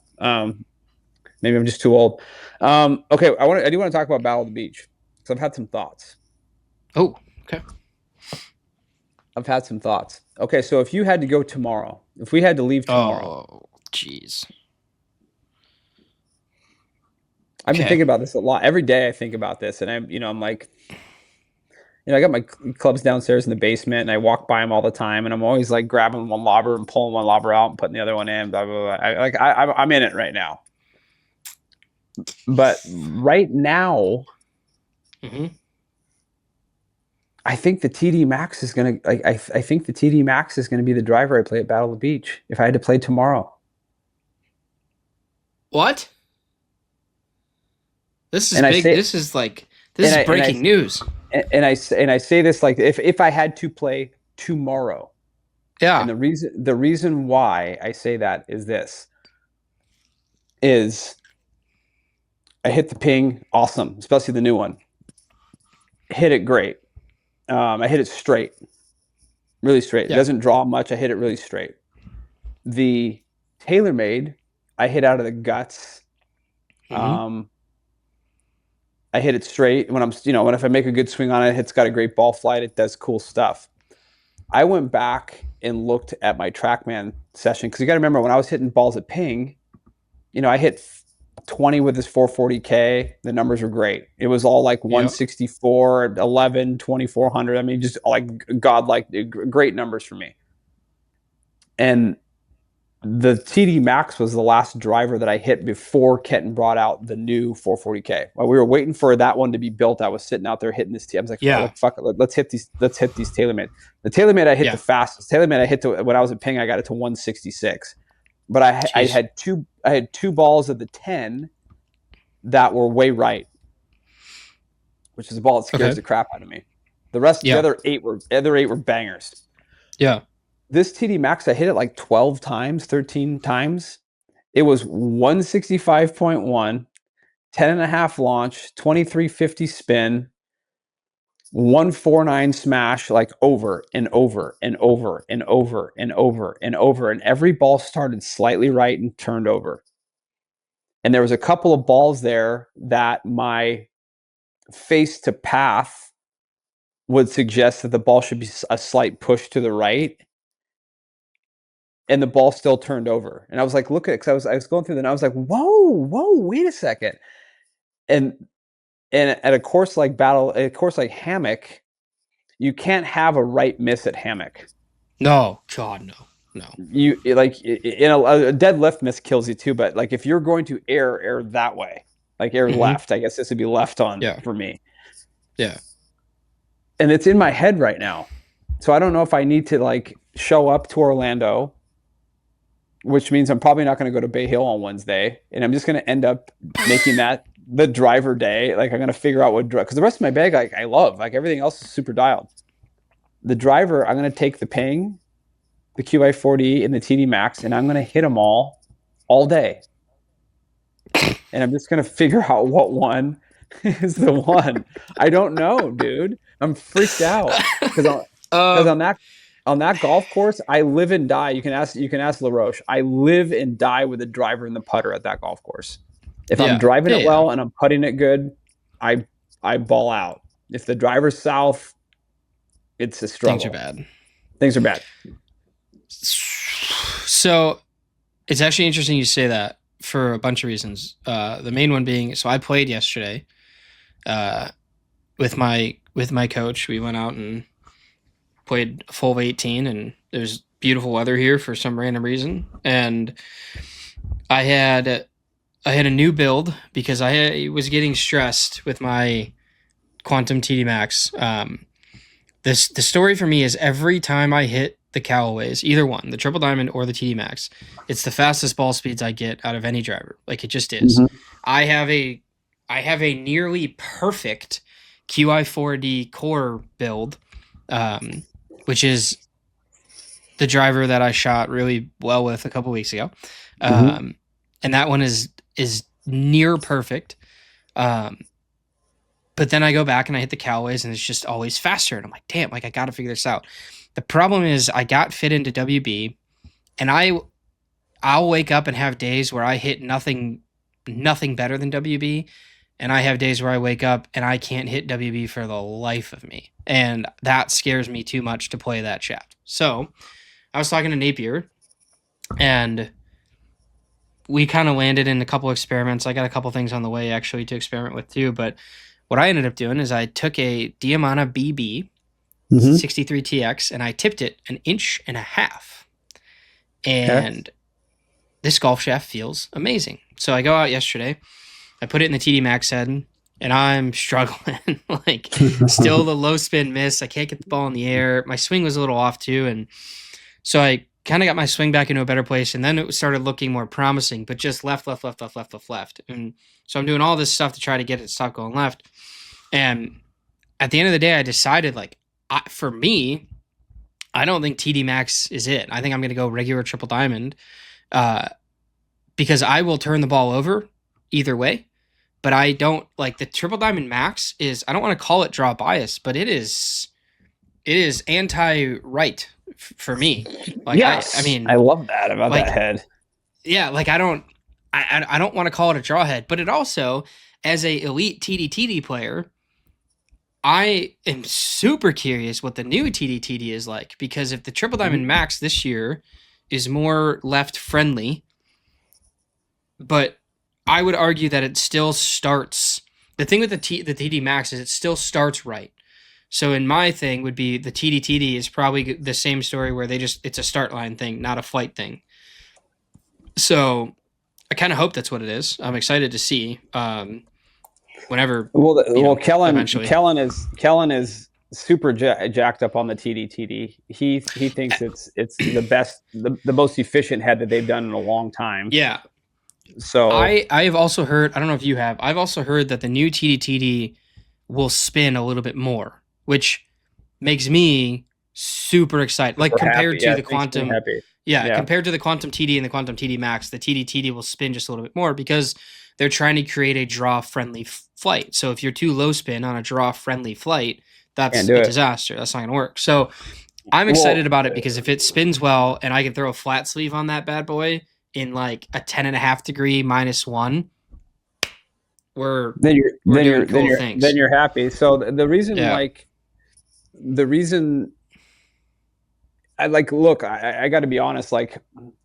Maybe I'm just too old. Okay. I do want to talk about Battle of the Beach, because I've had some thoughts. Oh, okay. I've had some thoughts. Okay, so if you had to go tomorrow, if we had to leave tomorrow. Oh, jeez. I've been thinking about this a lot. Every day I think about this, and I'm like, I got my clubs downstairs in the basement, and I walk by them all the time, and I'm always like grabbing one lobber and pulling one lobber out and putting the other one in. Blah blah blah. I'm in it right now. But right now, I think the TD Max is gonna. I think the TD Max is gonna be the driver I play at Battle of the Beach if I had to play tomorrow. What? This is big. This is breaking news. And I say this like if I had to play tomorrow. Yeah. And the reason why I say that is this. Is I hit the ping, awesome, especially the new one. Hit it great. I hit it straight, really straight. Yeah. It doesn't draw much. I hit it really straight. The TaylorMade, I hit out of the guts. I hit it straight. When if I make a good swing on it, it's got a great ball flight. It does cool stuff. I went back and looked at my TrackMan session, because you got to remember, when I was hitting balls at ping, I hit 20 with this 440K. The numbers were great. It was all like 164, 11, 2400. I mean, just like godlike, great numbers for me. And the TD Max was the last driver that I hit before Kenton brought out the new 440K. While we were waiting for that one to be built, I was sitting out there hitting this tee. I was like, fuck it, let's hit these TaylorMade. The TaylorMade I hit the fastest. TaylorMade I hit when I was at ping, I got it to 166. But I had two balls of the 10 that were way right, which is a ball that scares the crap out of me. The rest, the other eight were bangers. Yeah. This TD Max, I hit it like 12 times, 13 times. It was 165.1, 10.5 launch, 2350 spin, 149 smash, like over and over and over and over and over and over. And every ball started slightly right and turned over. And there was a couple of balls there that my face to path would suggest that the ball should be a slight push to the right. And the ball still turned over. And I was like, look at it, because I was going through and I was like, whoa, wait a second. And at a course like Hammock, you can't have a right miss at Hammock. No, God, no. You like in a dead left miss kills you too, but like if you're going to air that way, like air left, I guess this would be left on for me. Yeah. And it's in my head right now. So I don't know if I need to like show up to Orlando, which means I'm probably not going to go to Bay Hill on Wednesday, and I'm just going to end up making that the driver day. Like I'm going to figure out what, because the rest of my bag, like I love, like everything else is super dialed. The driver, I'm going to take the Ping, the QI40, and the TD Max, and I'm going to hit them all day. And I'm just going to figure out what one is the one. I don't know, dude. I'm freaked out because on that golf course, I live and die. You can ask LaRoche. I live and die with the driver and the putter at that golf course. If I'm driving it well and I'm putting it good, I ball out. If the driver's south, it's a struggle. Things are bad. So it's actually interesting you say that for a bunch of reasons. The main one being, so I played yesterday with my coach. We went out and played a full of 18, and there's beautiful weather here for some random reason. And I had a new build because I was getting stressed with my Quantum TD Max. The story for me is every time I hit the Callaways, either one, the Triple Diamond or the TD Max, it's the fastest ball speeds I get out of any driver. Like it just is. Mm-hmm. I have a nearly perfect QI4D core build, which is the driver that I shot really well with a couple weeks ago. And that one is near perfect. But then I go back and I hit the Callaways and it's just always faster. And I'm like, damn, like I got to figure this out. The problem is I got fit into WB, and I'll wake up and have days where I hit nothing better than WB. And I have days where I wake up and I can't hit WB for the life of me. And that scares me too much to play that shaft. So I was talking to Napier, and we kind of landed in a couple experiments. I got a couple things on the way actually to experiment with too. But what I ended up doing is I took a Diamana BB 63TX and I tipped it 1.5 inches. And this golf shaft feels amazing. So I go out yesterday, I put it in the TD Max head, and I'm struggling. Like still the low spin miss. I can't get the ball in the air. My swing was a little off too. And so I kind of got my swing back into a better place, and then it started looking more promising, but just left. And so I'm doing all this stuff to try to get it to stop going left. And at the end of the day, I decided, like, for me, I don't think TD Max is it. I think I'm going to go regular Triple Diamond because I will turn the ball over either way. But I don't like the Triple Diamond Max is, I don't want to call it draw bias, but it is anti-right for me. Like, yes. I mean, I love that about that head. Yeah. Like I don't want to call it a draw head, but it also, as a elite TD player, I am super curious what the new TD is like, because if the Triple Diamond Max this year is more left friendly, but I would argue that it still starts. The thing with the TD Max is it still starts right. So in my thing would be the TD is probably the same story where it's a start line thing, not a flight thing. So I kind of hope that's what it is. I'm excited to see. Whenever Kellen is super jacked up on the TD. He thinks it's the best, the most efficient head that they've done in a long time. Yeah. So I have also heard, I don't know if you have, I've also heard that the new TD will spin a little bit more, which makes me super excited. Like compared to the Quantum, compared to the Quantum TD and the Quantum TD Max, the TD will spin just a little bit more because they're trying to create a draw-friendly flight. So if you're too low spin on a draw-friendly flight, that's Can't do a it. disaster. That's not going to work. So I'm excited about it because if it spins well and I can throw a flat sleeve on that bad boy in like a 10.5 degree -1, we're doing cool things. Then you're happy. So the reason, Yeah. like, the reason I like, look, I got to be honest. Like,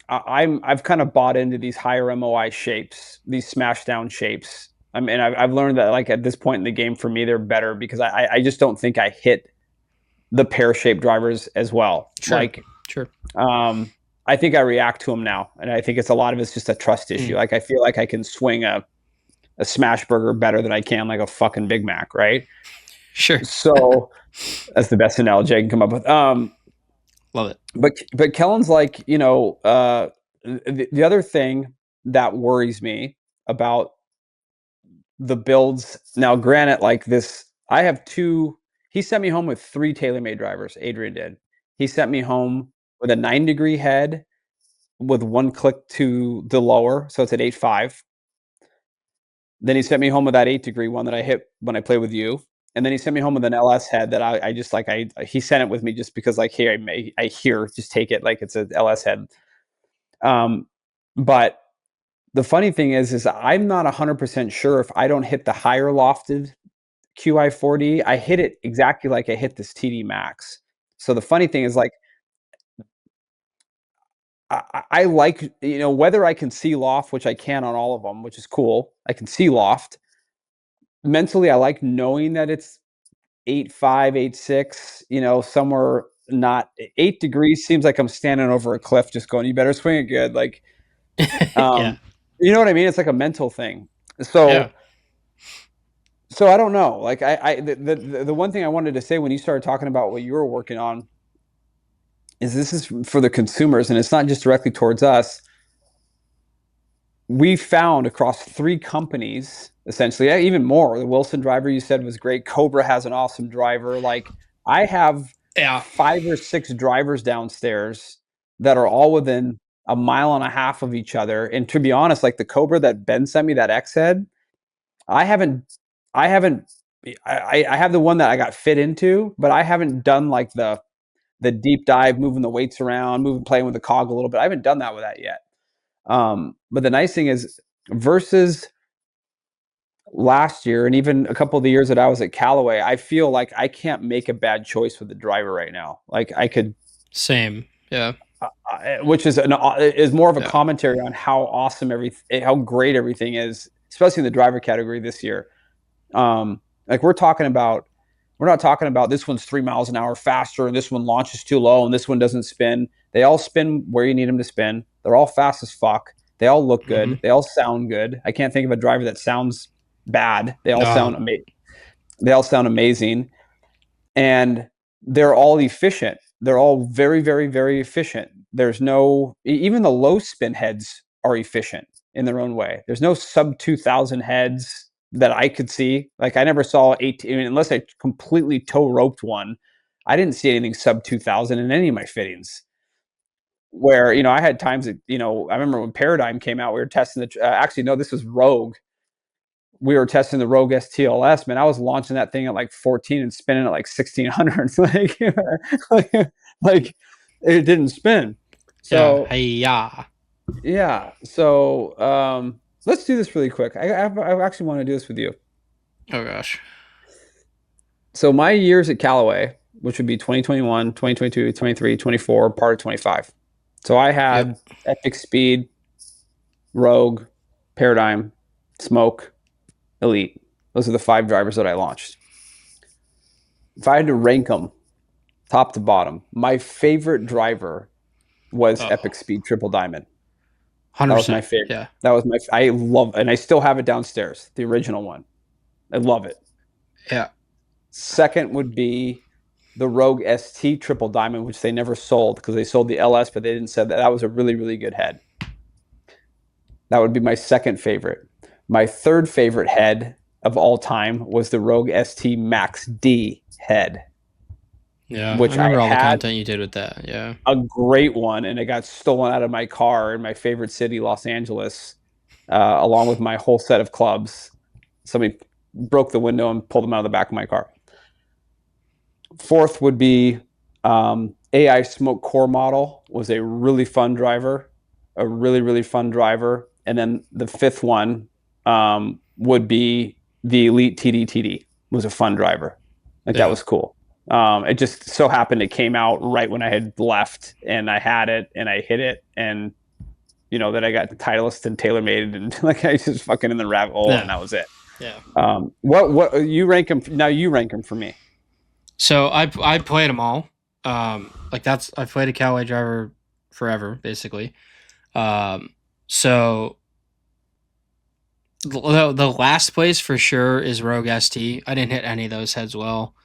I've kind of bought into these higher MOI shapes, these smash down shapes. I mean, I've learned that, like, at this point in the game, for me, they're better because I just don't think I hit the pear shaped drivers as well. Sure. Like, Sure. I think I react to them now, and I think a lot of it's just a trust issue. Like, I feel like I can swing a smash burger better than I can like a fucking Big Mac, right? Sure. So that's the best analogy I can come up with. Love it. But Kellen's like, the other thing that worries me about the builds now, granted, like this, I have two. He sent me home with 3 TaylorMade drivers. Adrian did. He sent me home with a 9-degree head with 1 click to the lower, so it's at 8.5. Then he sent me home with that 8-degree one that I hit when I played with you. And then he sent me home with an LS head that I just like. He sent it with me just because, like, hey, I hear, just take it like it's an LS head. But the funny thing is I'm not 100% sure if I don't hit the higher lofted QI40, I hit it exactly like I hit this TD Max. So the funny thing is, like, I like, whether I can see loft, which I can on all of them, which is cool. I can see loft. Mentally, I like knowing that it's 8.5, 8.6, somewhere not 8 degrees seems like I'm standing over a cliff just going, you better swing it good. Like, Yeah. you know what I mean? It's like a mental thing. Yeah. So I don't know. Like, the one thing I wanted to say when you started talking about what you were working on is this is for the consumers, and it's not just directly towards us. We found across 3 companies, essentially, even more. The Wilson driver you said was great. Cobra has an awesome driver. Like, I have 5 or 6 drivers downstairs that are all within a mile and a half of each other. And to be honest, like the Cobra that Ben sent me, that X head, I haven't, I have the one that I got fit into, but I haven't done like the deep dive, moving the weights around, playing with the cog a little bit. I haven't done that with that yet. But the nice thing is, versus last year and even a couple of the years that I was at Callaway, I feel like I can't make a bad choice with the driver right now. Like, I could. Same. Yeah. Which is more of a commentary on how awesome how great everything is, especially in the driver category this year. Like, we're not talking about this one's 3 miles an hour faster and this one launches too low and this one doesn't spin. They all spin where you need them to spin. They're all fast as fuck. They all look good. Mm-hmm. They all sound good. I can't think of a driver that sounds bad. They all sound amazing. They all sound amazing. And they're all efficient. They're all very, very, very efficient. There's no, even the low spin heads are efficient in their own way. There's no sub 2000 heads that I could see. Like, I never saw 18, unless I completely toe roped one. I didn't see anything sub 2000 in any of my fittings. Where, I had times that, I remember when Paradigm came out, we were testing actually, no, this was Rogue. We were testing the Rogue STLS, man. I was launching that thing at like 14 and spinning at like 1600. like it didn't spin. So yeah. So let's do this really quick. I actually want to do this with you. Oh gosh. So my years at Callaway, which would be 2021, 2022, 23, 24, part of 25. So I had Epic Speed, Rogue, Paradigm, Smoke, Elite. Those are the 5 drivers that I launched. If I had to rank them top to bottom, my favorite driver was Epic Speed Triple Diamond. 100%. That was my favorite. Yeah. That was I love, and I still have it downstairs, the original one. I love it. Yeah. Second would be the Rogue ST Triple Diamond, which they never sold because they sold the LS, but they didn't say that. That was a really, really good head. That would be my second favorite. My third favorite head of all time was the Rogue ST Max D head. Yeah, which I remember all the content you did with that. Yeah, a great one, and it got stolen out of my car in my favorite city, Los Angeles, along with my whole set of clubs. Somebody broke the window and pulled them out of the back of my car. Fourth would be AI Smoke Core model was a really fun driver, a really, really fun driver. And then the fifth one would be the Elite TD was a fun driver. Like that was cool. It just so happened it came out right when I had left, and I had it and I hit it, and then I got the Titleist and TaylorMade, and like I just fucking in the rabbit hole, and that was it. Yeah. What you rank them now? You rank them for me. So I played them all. I've played a Callaway driver forever, basically. So the last place for sure is Rogue ST. I didn't hit any of those heads well.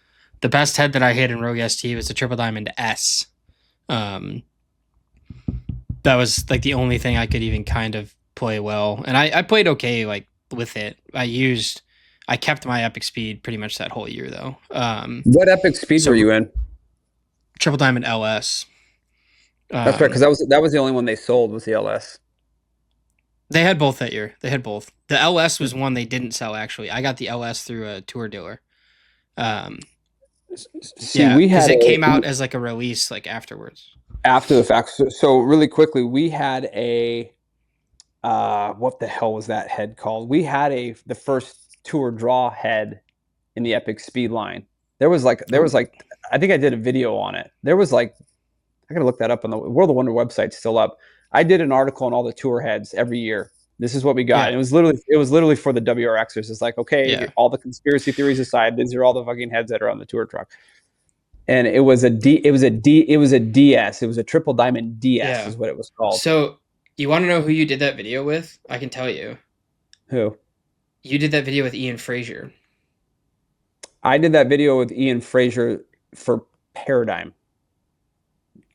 The best head that I hit in Rogue ST was the Triple Diamond S. That was like the only thing I could even kind of play well, and I played okay like with it. I kept my epic speed pretty much that whole year though. What epic speed were you in? Triple Diamond LS. That's right, because that was the only one they sold was the LS. They had both that year. They had both. The LS was one they didn't sell actually. I got the LS through a tour dealer. Because it came out as like a release like afterwards. After the fact. So really quickly, we had a what the hell was that head called? We had the first tour draw head in the epic speed line. There was like I think I did a video on it. There was like, I gotta look that up on the World of Wonder website's still up. I did an article on all the tour heads every year. This is what we got. Yeah. And it was literally for the WRXers. It's like, okay, all the conspiracy theories aside, these are all the fucking heads that are on the tour truck. And it was a DS. It was a Triple Diamond DS is what it was called. So you want to know who you did that video with? I can tell you. Who? You did that video with Ian Fraser. I did that video with Ian Fraser for Paradigm.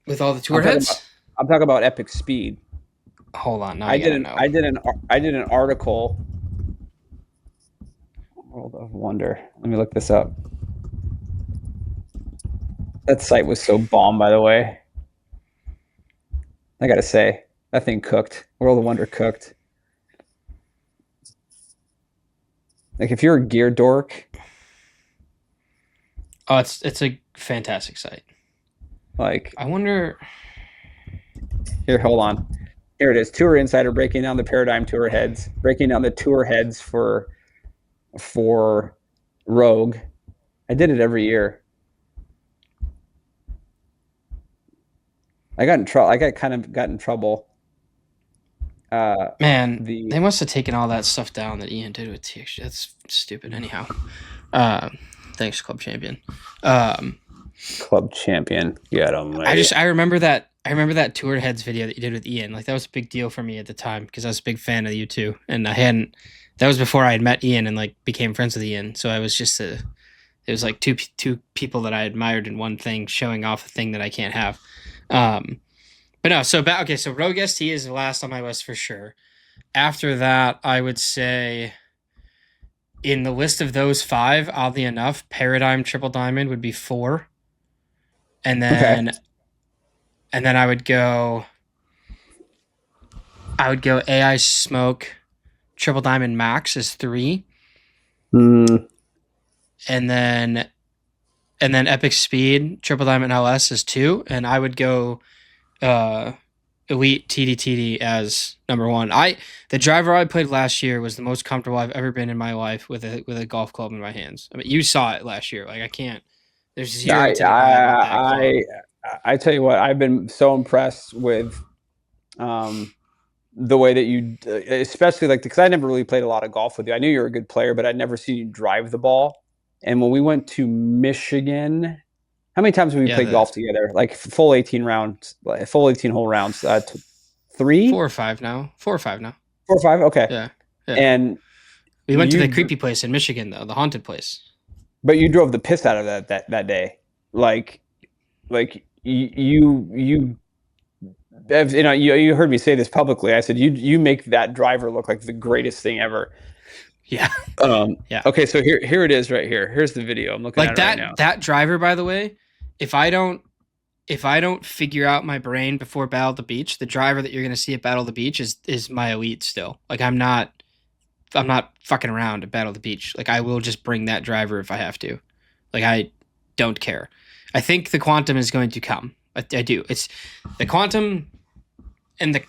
With all the tour heads? I'm talking about epic speed. Hold on. I did an article. World of Wonder. Let me look this up. That site was so bomb, by the way. I gotta say, that thing cooked. World of Wonder cooked. Like if you're a gear dork. Oh, it's a fantastic site. Like, I wonder. Here, hold on. Here it is. Tour Insider breaking down the Paradigm tour heads, breaking down the tour heads for Rogue. I did it every year. I got in trouble. Man, they must have taken all that stuff down that Ian did with TX. That's stupid. Anyhow, thanks, Club Champion. Club Champion. Get him. I remember that tour heads video that you did with Ian. Like that was a big deal for me at the time because I was a big fan of you too, and that was before I had met Ian and like became friends with Ian. So I was just it was like two people that I admired in one thing, showing off a thing that I can't have. But no, so Rogue ST is the last on my list for sure. After that, I would say in the list of those 5, oddly enough, Paradigm Triple Diamond would be 4. And then I would go AI Smoke Triple Diamond Max is 3. And then Epic Speed Triple Diamond LS is 2, and I would go Elite TD as number 1. The driver I played last year was the most comfortable I've ever been in my life with a golf club in my hands. I mean, you saw it last year. Like I can't. There's zero. I tell you what, I've been so impressed with the way that you, especially like because I never really played a lot of golf with you. I knew you were a good player, but I'd never seen you drive the ball. And when we went to Michigan, how many times have we played golf together? Like full 18 rounds, full 18 hole rounds. 3, 4 or 5 now. 4 or 5 now. 4 or 5. Okay. Yeah. And we went to the creepy place in Michigan, though, the haunted place. But you drove the piss out of that day. Like you heard me say this publicly. I said you make that driver look like the greatest thing ever. Yeah. Yeah. Okay, so here it is right here. Here's the video. I'm looking at it right now. That driver, by the way, if I don't figure out my brain before Battle of the Beach, the driver that you're gonna see at Battle of the Beach is my elite still. Like I'm not fucking around at Battle of the Beach. Like I will just bring that driver if I have to. Like I don't care. I think the Quantum is going to come. I do. It's the Quantum and the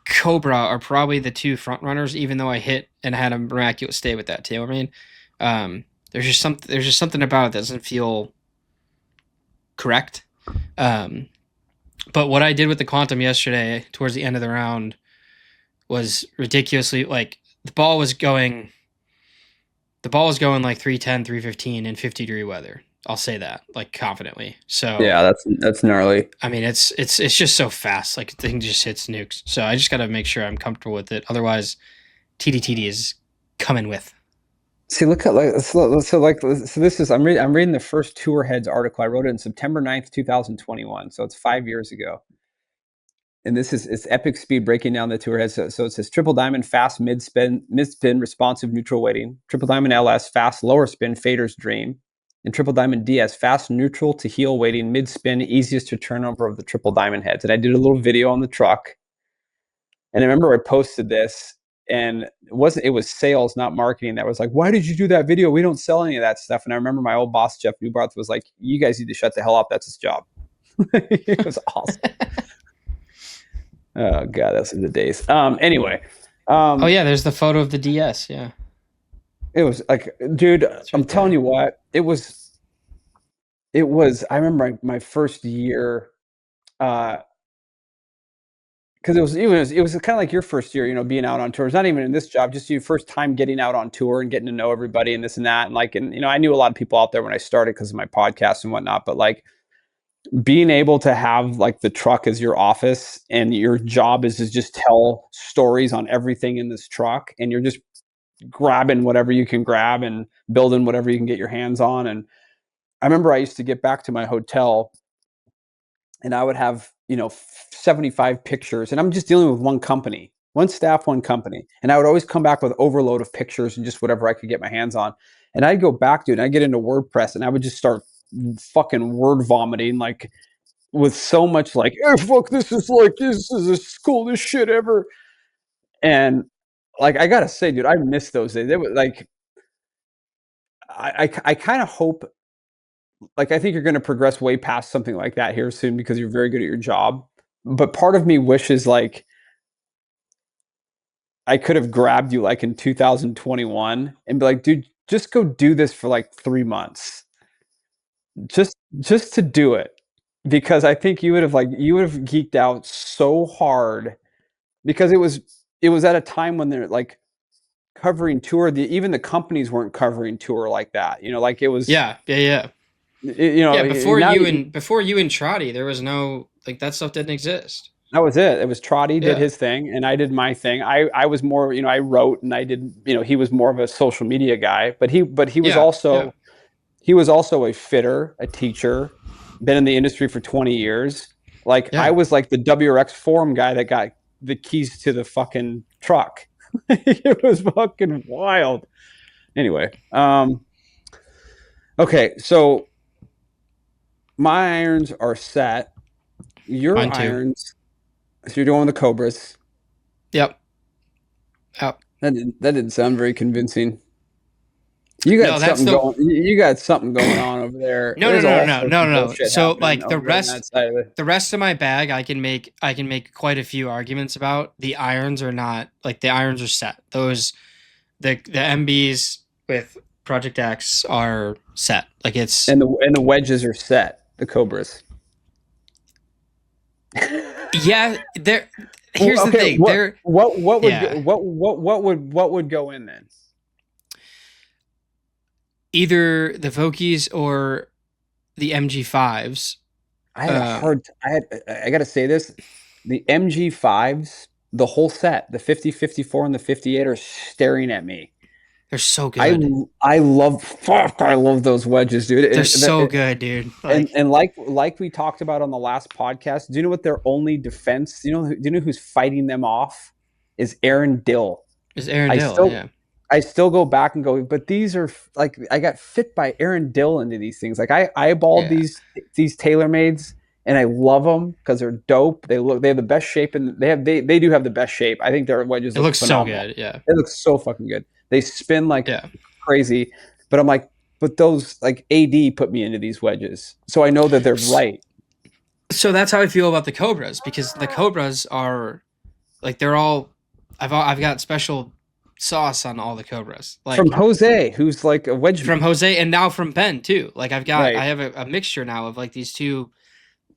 Cobra are probably the two front runners, even though I hit and had a miraculous day with that TaylorMade. There's just something about it that doesn't feel correct. But what I did with the Quantum yesterday towards the end of the round was ridiculously, like, the ball was going like 310, 315 in 50-degree weather. I'll say that, like, confidently. So yeah, that's gnarly. I mean, it's just so fast. Like, the thing just hits nukes. So I just got to make sure I'm comfortable with it. Otherwise, TDTD is coming with. See, look at so this is I'm reading the first Tour Heads article. I wrote it in September 9th, 2021. So it's 5 years ago. And it's Epic Speed breaking down the Tour Heads. So it says triple diamond, fast mid spin, responsive neutral weighting. Triple diamond LS, fast lower spin, fader's dream. And triple diamond DS, fast neutral to heel weighting, mid spin, easiest to turn over of the triple diamond heads. And I did a little video on the truck. And I remember I posted this, and it was sales, not marketing, that was like, why did you do that video? We don't sell any of that stuff. And I remember my old boss, Jeff Newbarth, was like, you guys need to shut the hell up. That's his job. It was awesome. Oh God, those are the days. Anyway. Oh yeah, there's the photo of the DS. Yeah. It was like, dude, I'm telling you what, it was, I remember my first year, because it was kind of like your first year, being out on tour. It's not even in this job, just your first time getting out on tour and getting to know everybody and this and that. And I knew a lot of people out there when I started because of my podcast and whatnot, but like being able to have like the truck as your office and your job is to just tell stories on everything in this truck, and you're just grabbing whatever you can grab and building whatever you can get your hands on. And I remember I used to get back to my hotel and I would have, 75 pictures, and I'm just dealing with one company, one staff, one company. And I would always come back with overload of pictures and just whatever I could get my hands on. And I'd go back, dude, and I'd get into WordPress and I would just start fucking word vomiting, like with so much like, oh, fuck, this is the coolest shit ever. And like, I gotta say, dude, I miss those days. They were like, I kind of hope, like, I think you're going to progress way past something like that here soon because you're very good at your job. But part of me wishes like I could have grabbed you like in 2021 and be like, dude, just go do this for like 3 months. Just to do it. Because I think you would have geeked out so hard, because it was at a time when they're like covering tour. Even the companies weren't covering tour like that. Like it was. Yeah. Before you and Trotty, there was no, like, that stuff didn't exist. That was it. It was Trotty did his thing and I did my thing. I was more, I wrote and I did, he was more of a social media guy, but he was also he was also a fitter, a teacher, been in the industry for 20 years. Like I was like the WRX forum guy that got the keys to the fucking truck. It was fucking wild. Anyway, okay, so my irons are set. Your irons, so you're doing the Cobras. Yep. That didn't sound very convincing. You got something going. You got something going on over there. No. So like the rest of my bag, I can make quite a few arguments about. The irons are not, like, the irons are set. Those the MBs with Project X are set. Like, it's, and the wedges are set. The Cobras. Yeah, they're. Here's the thing. What would go in then? Either the Vokies or the MG5s. I got to say this. The MG5s, the whole set, the 50, 54, and the 58 are staring at me. They're so good. I love those wedges, dude. They're so good, dude. And like we talked about on the last podcast, do you know what their only defense? Do you know who's fighting them off? Is Aaron Dill. I still go back and go, but these are like, I got fit by Aaron Dill into these things. Like I eyeballed these TaylorMades and I love them because they're dope. They have the best shape, and they do have the best shape. I think their wedges look phenomenal. So good. Yeah. It looks so fucking good. They spin like crazy, but I'm like, but those like AD put me into these wedges, so I know that they're right. So that's how I feel about the Cobras, because the Cobras are like, they're all, I've got special sauce on all the Cobras, like From Jose, who's like a wedge from Jose, and now from Ben too. Like right. I have a mixture now of like these two.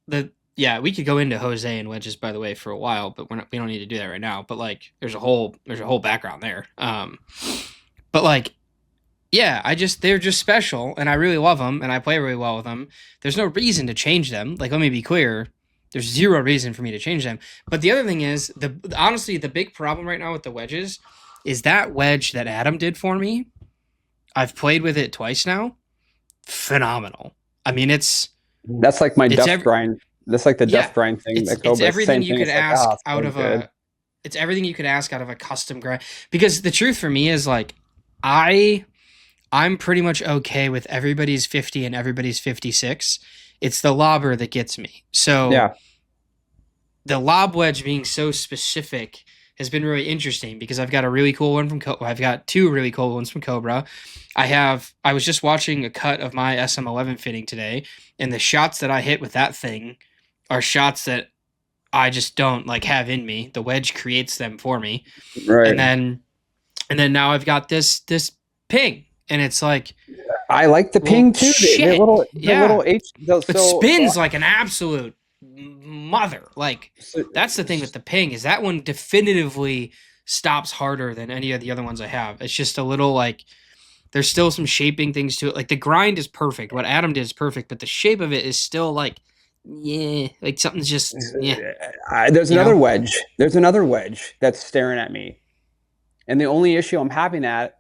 We could go into Jose and wedges, by the way, for a while, but we don't need to do that right now. But like, there's a whole background there. But like, yeah, they're just special, and I really love them, and I play really well with them. There's no reason to change them. Like, let me be clear. There's zero reason for me to change them. But the other thing is, honestly, the big problem right now with the wedges is that wedge that Adam did for me. I've played with it twice now. Phenomenal. I mean, that's like my dust grind. That's like the dust grind thing. It's everything you could ask out of a. It's everything you could ask out of a custom grind. Because the truth for me is, like, I'm pretty much okay with everybody's 50 and everybody's 56. It's the lobber that gets me. So the lob wedge being so specific has been really interesting, because I've got a really cool one from I've got two really cool ones from Cobra. I was just watching a cut of my SM11 fitting today, and the shots that I hit with that thing are shots that I just don't like have in me. The wedge creates them for me. Right. And then now I've got this ping. And it's like, I like the ping too. Shit. Little H. It spins like an absolute mother. Like, that's the thing with the ping, is that one definitively stops harder than any of the other ones I have. It's just a little, like, there's still some shaping things to it. Like, the grind is perfect. What Adam did is perfect, but the shape of it is still like, like something's just, There's another wedge. There's another wedge that's staring at me, and the only issue I'm having it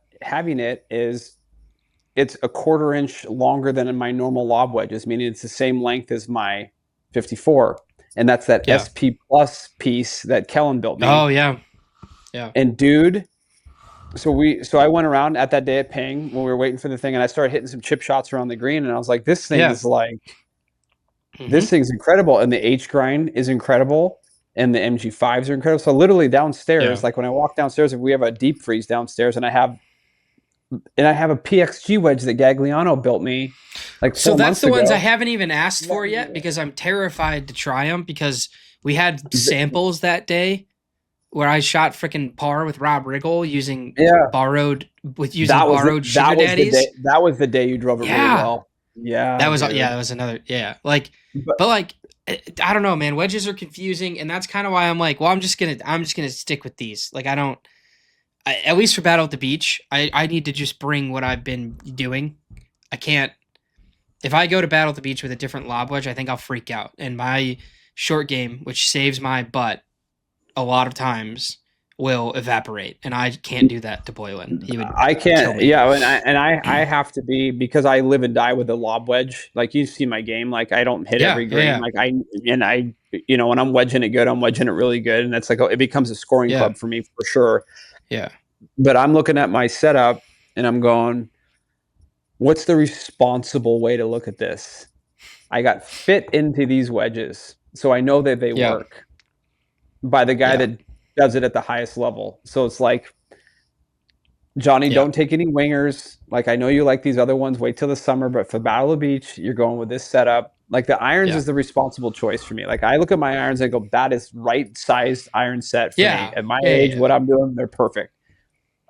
is it's a 1/4 inch longer than my normal lob wedges, meaning it's the same length as my 54, and that's that SP Plus piece that Kellen built me. Oh yeah. And dude, so I went around at that day at Ping when we were waiting for the thing, and I started hitting some chip shots around the green, and I was like, this thing is like, this thing's incredible, and the H grind is incredible, and the MG5s are incredible. So literally downstairs, like when I walk downstairs, if we have a deep freeze downstairs, and I have a PXG wedge that Gagliano built me like 4 months ago. So that's the ones I haven't even asked for yet, because I'm terrified to try them, because we had samples that day where I shot freaking par with Rob Riggle using borrowed Sugar Daddies. That was the day you drove it really well. Yeah. That was another like, but like, I don't know, man. Wedges are confusing, and that's kind of why I'm like, well, I'm just gonna stick with these. Like, at least for Battle at the Beach, I need to just bring what I've been doing. I can't. If I go to Battle at the Beach with a different lob wedge, I think I'll freak out. And my short game, which saves my butt a lot of times, will evaporate. And I can't do that to Boylan. I can't. Yeah, and I have to be, because I live and die with a lob wedge. Like, you see my game. Like, I don't hit every green. Yeah. Like when I'm wedging it good, I'm wedging it really good, and it's like, it becomes a scoring club for me for sure. Yeah. But I'm looking at my setup and I'm going, what's the responsible way to look at this? I got fit into these wedges, so I know that they work by the guy that does it at the highest level. So it's like, Johnny, don't take any wingers. Like, I know you like these other ones. Wait till the summer, but for Battle of the Beach, you're going with this setup. Like, the irons is the responsible choice for me. Like, I look at my irons and I go, that is right sized iron set for me. At my age, what I'm doing, they're perfect.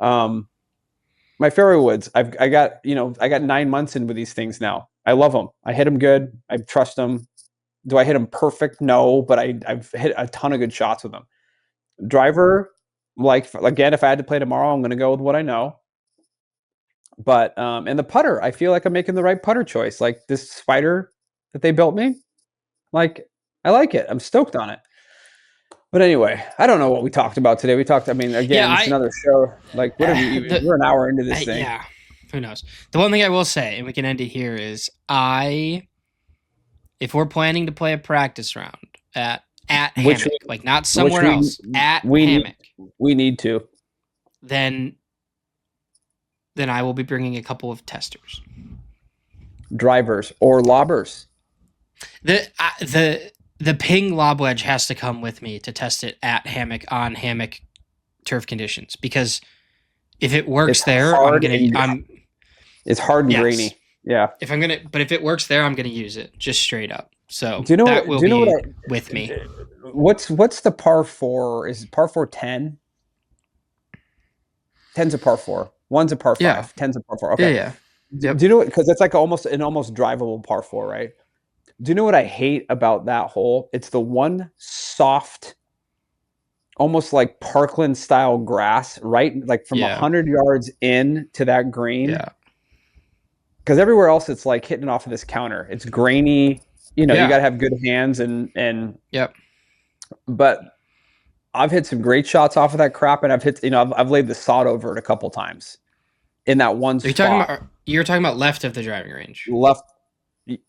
My fairway woods, I got 9 months in with these things now. I love them. I hit them good. I trust them. Do I hit them perfect? No, but I've hit a ton of good shots with them. Driver, like, again, if I had to play tomorrow, I'm going to go with what I know. But and the putter, I feel like I'm making the right putter choice. Like, this Spider that they built me, like, I like it. I'm stoked on it. But anyway, I don't know what we talked about today. It's another show. Like, what we're an hour into this thing. Yeah, who knows? The one thing I will say, and we can end it here, is if we're planning to play a practice round at Hammock, like not somewhere else, at Hammock, we need to. Then I will be bringing a couple of testers, drivers or lobbers. The ping lob wedge has to come with me to test it at Hammock on Hammock turf conditions, because if it works there, it's hard and grainy. Yeah. If it works there, I'm gonna use it just straight up. So Do you know that what? will Do you know be what? with me. What's the par four? Is par four 10? 10's a par four. One's a par Yeah. five. 10's a par four. Yeah. Okay. Yeah. Do Yep. you know what? Because it's like an almost drivable par four, right? Do you know what I hate about that hole? It's the one soft, almost like Parkland style grass, right? Like from 100 yards in to that green. Yeah. Because everywhere else, it's like hitting off of this counter. It's grainy. You know, you got to have good hands and. Yep. But I've hit some great shots off of that crap, and I've laid the sod over it a couple times in that one spot. You're talking about left of the driving range. Left,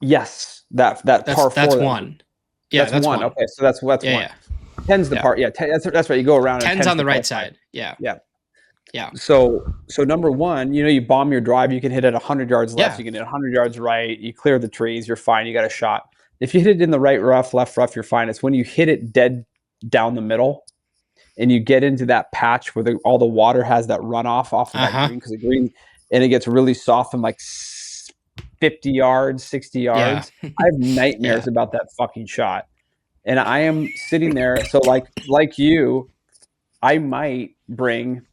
yes, that par four. That's one. Yeah, that's one. Okay, so that's one. Yeah. 10's the par. Yeah, 10, that's right. You go around. 10's on the right side. Yeah. Yeah. So number one, you bomb your drive, you can hit it 100 yards left, you can hit 100 yards right, you clear the trees, you're fine, you got a shot. If you hit it in the right rough, left rough, you're fine. It's when you hit it dead down the middle and you get into that patch where all the water has that runoff off of that green, because the green, and it gets really soft from like 50 yards, 60 yards. I have nightmares about that fucking shot. And I am sitting there. So like you, I might bring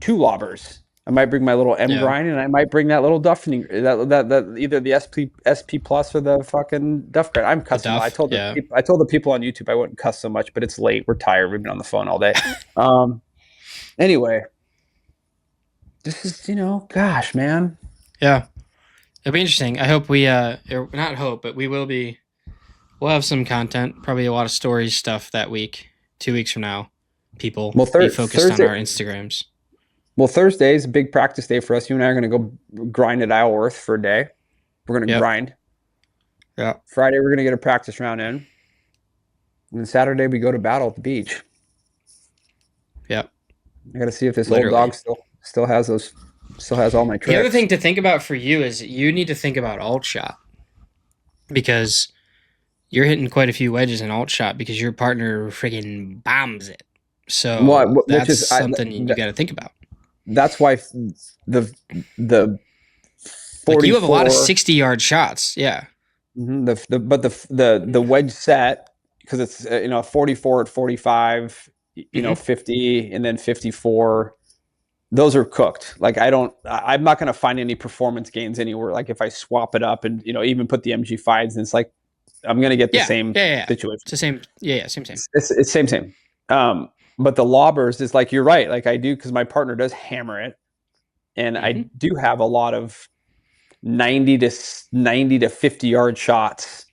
2 lobbers. I might bring my little M grind, and I might bring that little Duffing, that either the SP Plus or the fucking Duff grind. I'm cussing. I told the people on YouTube I wouldn't cuss so much, but it's late. We're tired. We've been on the phone all day. Anyway, this is gosh, man. Yeah, it'll be interesting. I hope we not hope, but we will be. We'll have some content, probably a lot of stories stuff that week. 2 weeks from now, people be focused on our Instagrams. Well, Thursday is a big practice day for us. You and I are going to go grind at Isleworth for a day. We're going to grind. Yeah. Friday, we're going to get a practice round in. And then Saturday, we go to battle at the beach. Yep. I got to see if this old dog still has all my tricks. The other thing to think about for you is you need to think about alt shot, because you're hitting quite a few wedges in alt shot because your partner freaking bombs it. So that's something you got to think about. That's why the 44, like you have a lot of 60-yard shots, yeah. Mm-hmm, the wedge set, because it's 44 at 45, 50, and then 54. Those are cooked. Like I'm not going to find any performance gains anywhere. Like if I swap it up and even put the MG5s, and it's like I'm going to get the same situation. It's the same. Yeah, same. It's same. But the lobbers is like, you're right. Like I do, because my partner does hammer it. And I do have a lot of 90 to 50 yard shots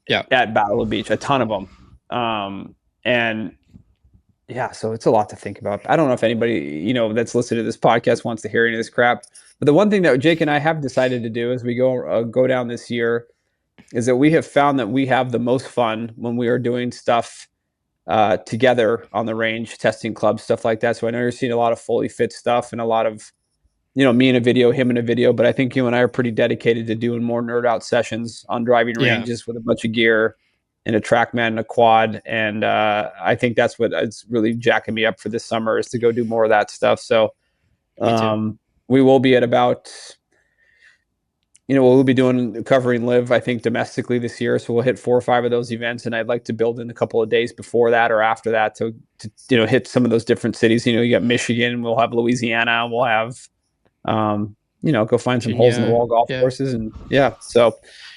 at Battle of the Beach, a ton of them. And yeah, so it's a lot to think about. I don't know if anybody, that's listening to this podcast wants to hear any of this crap. But the one thing that Jake and I have decided to do as we go down this year is that we have found that we have the most fun when we are doing stuff together on the range, testing clubs, stuff like that. So I know you're seeing a lot of fully fit stuff and a lot of, me in a video, him in a video, but I think you and I are pretty dedicated to doing more nerd out sessions on driving ranges with a bunch of gear and a TrackMan and a quad. And I think that's what is really jacking me up for this summer, is to go do more of that stuff. So we will be at about, we'll be covering live, I think, domestically this year. So we'll hit 4 or 5 of those events, and I'd like to build in a couple of days before that or after that to hit some of those different cities. You got Michigan, we'll have Louisiana, we'll have, go find some holes in the wall golf courses, and So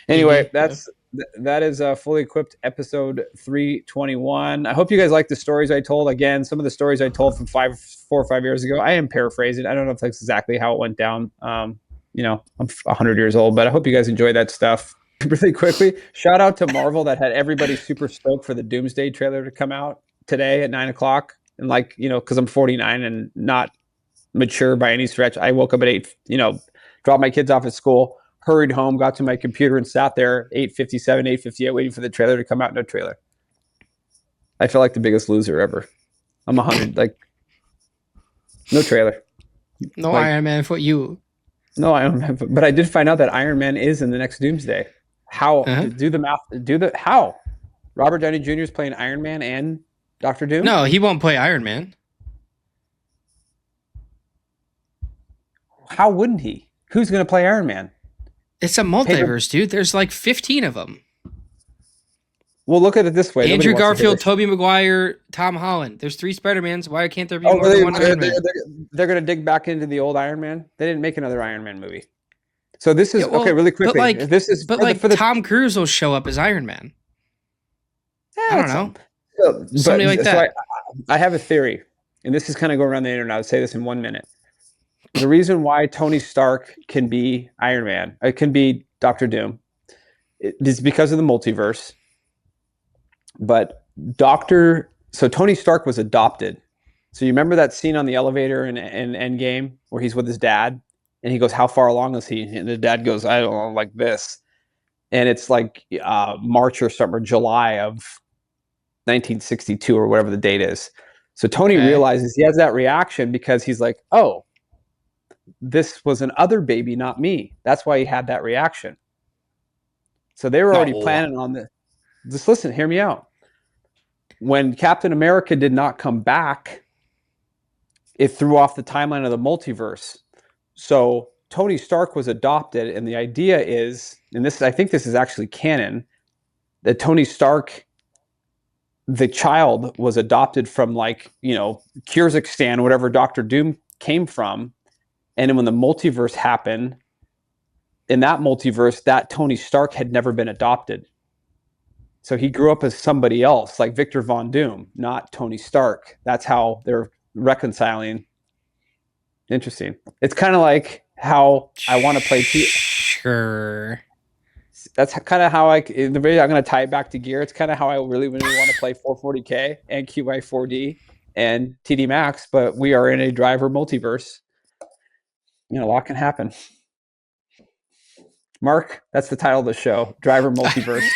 anyway, that is a fully equipped episode 321. I hope you guys like the stories I told. Again, some of the stories I told from 4 or 5 years ago, I am paraphrasing. I don't know if that's exactly how it went down. I'm 100 years old, but I hope you guys enjoy that stuff. Really quickly, shout out to Marvel that had everybody super stoked for the Doomsday trailer to come out today at 9:00. And because I'm 49 and not mature by any stretch, I woke up at 8, dropped my kids off at school, hurried home, got to my computer and sat there 8:57, 8:58 waiting for the trailer to come out. No trailer. I feel like the biggest loser ever. I'm 100, no trailer. No Iron Man for you. No, I don't have, but I did find out that Iron Man is in the next Doomsday. How? Do the math. How? Robert Downey Jr. is playing Iron Man and Dr. Doom? No, he won't play Iron Man. How wouldn't he? Who's going to play Iron Man? It's a multiverse, dude. There's like 15 of them. Well, look at it this way. Andrew Garfield, Tobey Maguire, Tom Holland. There's 3 Spider-Mans. Why can't there be more than one Iron Man? They're going to dig back into the old Iron Man. They didn't make another Iron Man movie. So this is okay. Really quickly, Tom Cruise will show up as Iron Man. I don't know. Somebody like that. I have a theory, and this is kind of going around the internet. I would say this in 1 minute. The reason why Tony Stark can be Iron Man, it can be Doctor Doom, is because of the multiverse. But Tony Stark was adopted. So you remember that scene on the elevator in Endgame where he's with his dad, and he goes, "How far along is he?" And the dad goes, "I don't know, like this." And it's like March or something, or July of 1962 or whatever the date is. So Tony realizes he has that reaction because he's like, "Oh, this was an other baby, not me." That's why he had that reaction. So they were already planning on this. Just listen, hear me out. When Captain America did not come back, it threw off the timeline of the multiverse. So Tony Stark was adopted, and the idea is, and I think this is actually canon, that Tony Stark, the child, was adopted from Kyrgyzstan, whatever Doctor Doom came from. And then when the multiverse happened, in that multiverse, that Tony Stark had never been adopted. So he grew up as somebody else, like Victor Von Doom, not Tony Stark. That's how they're reconciling. Interesting. It's kind of like how I want to play. Sure. That's kind of how the way I'm going to tie it back to gear. It's kind of how I really want to play 440K and QI4D and TD Max, but we are in a driver multiverse. A lot can happen. Mark, that's the title of the show, Driver Multiverse.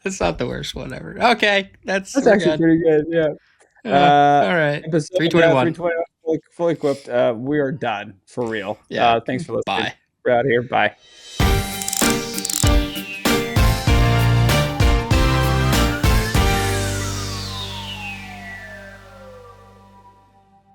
That's not the worst one ever. Okay, that's actually pretty good. Yeah. All right. 321. Fully equipped. We are done for real. Yeah. Thanks for listening. Bye. We're out here. Bye.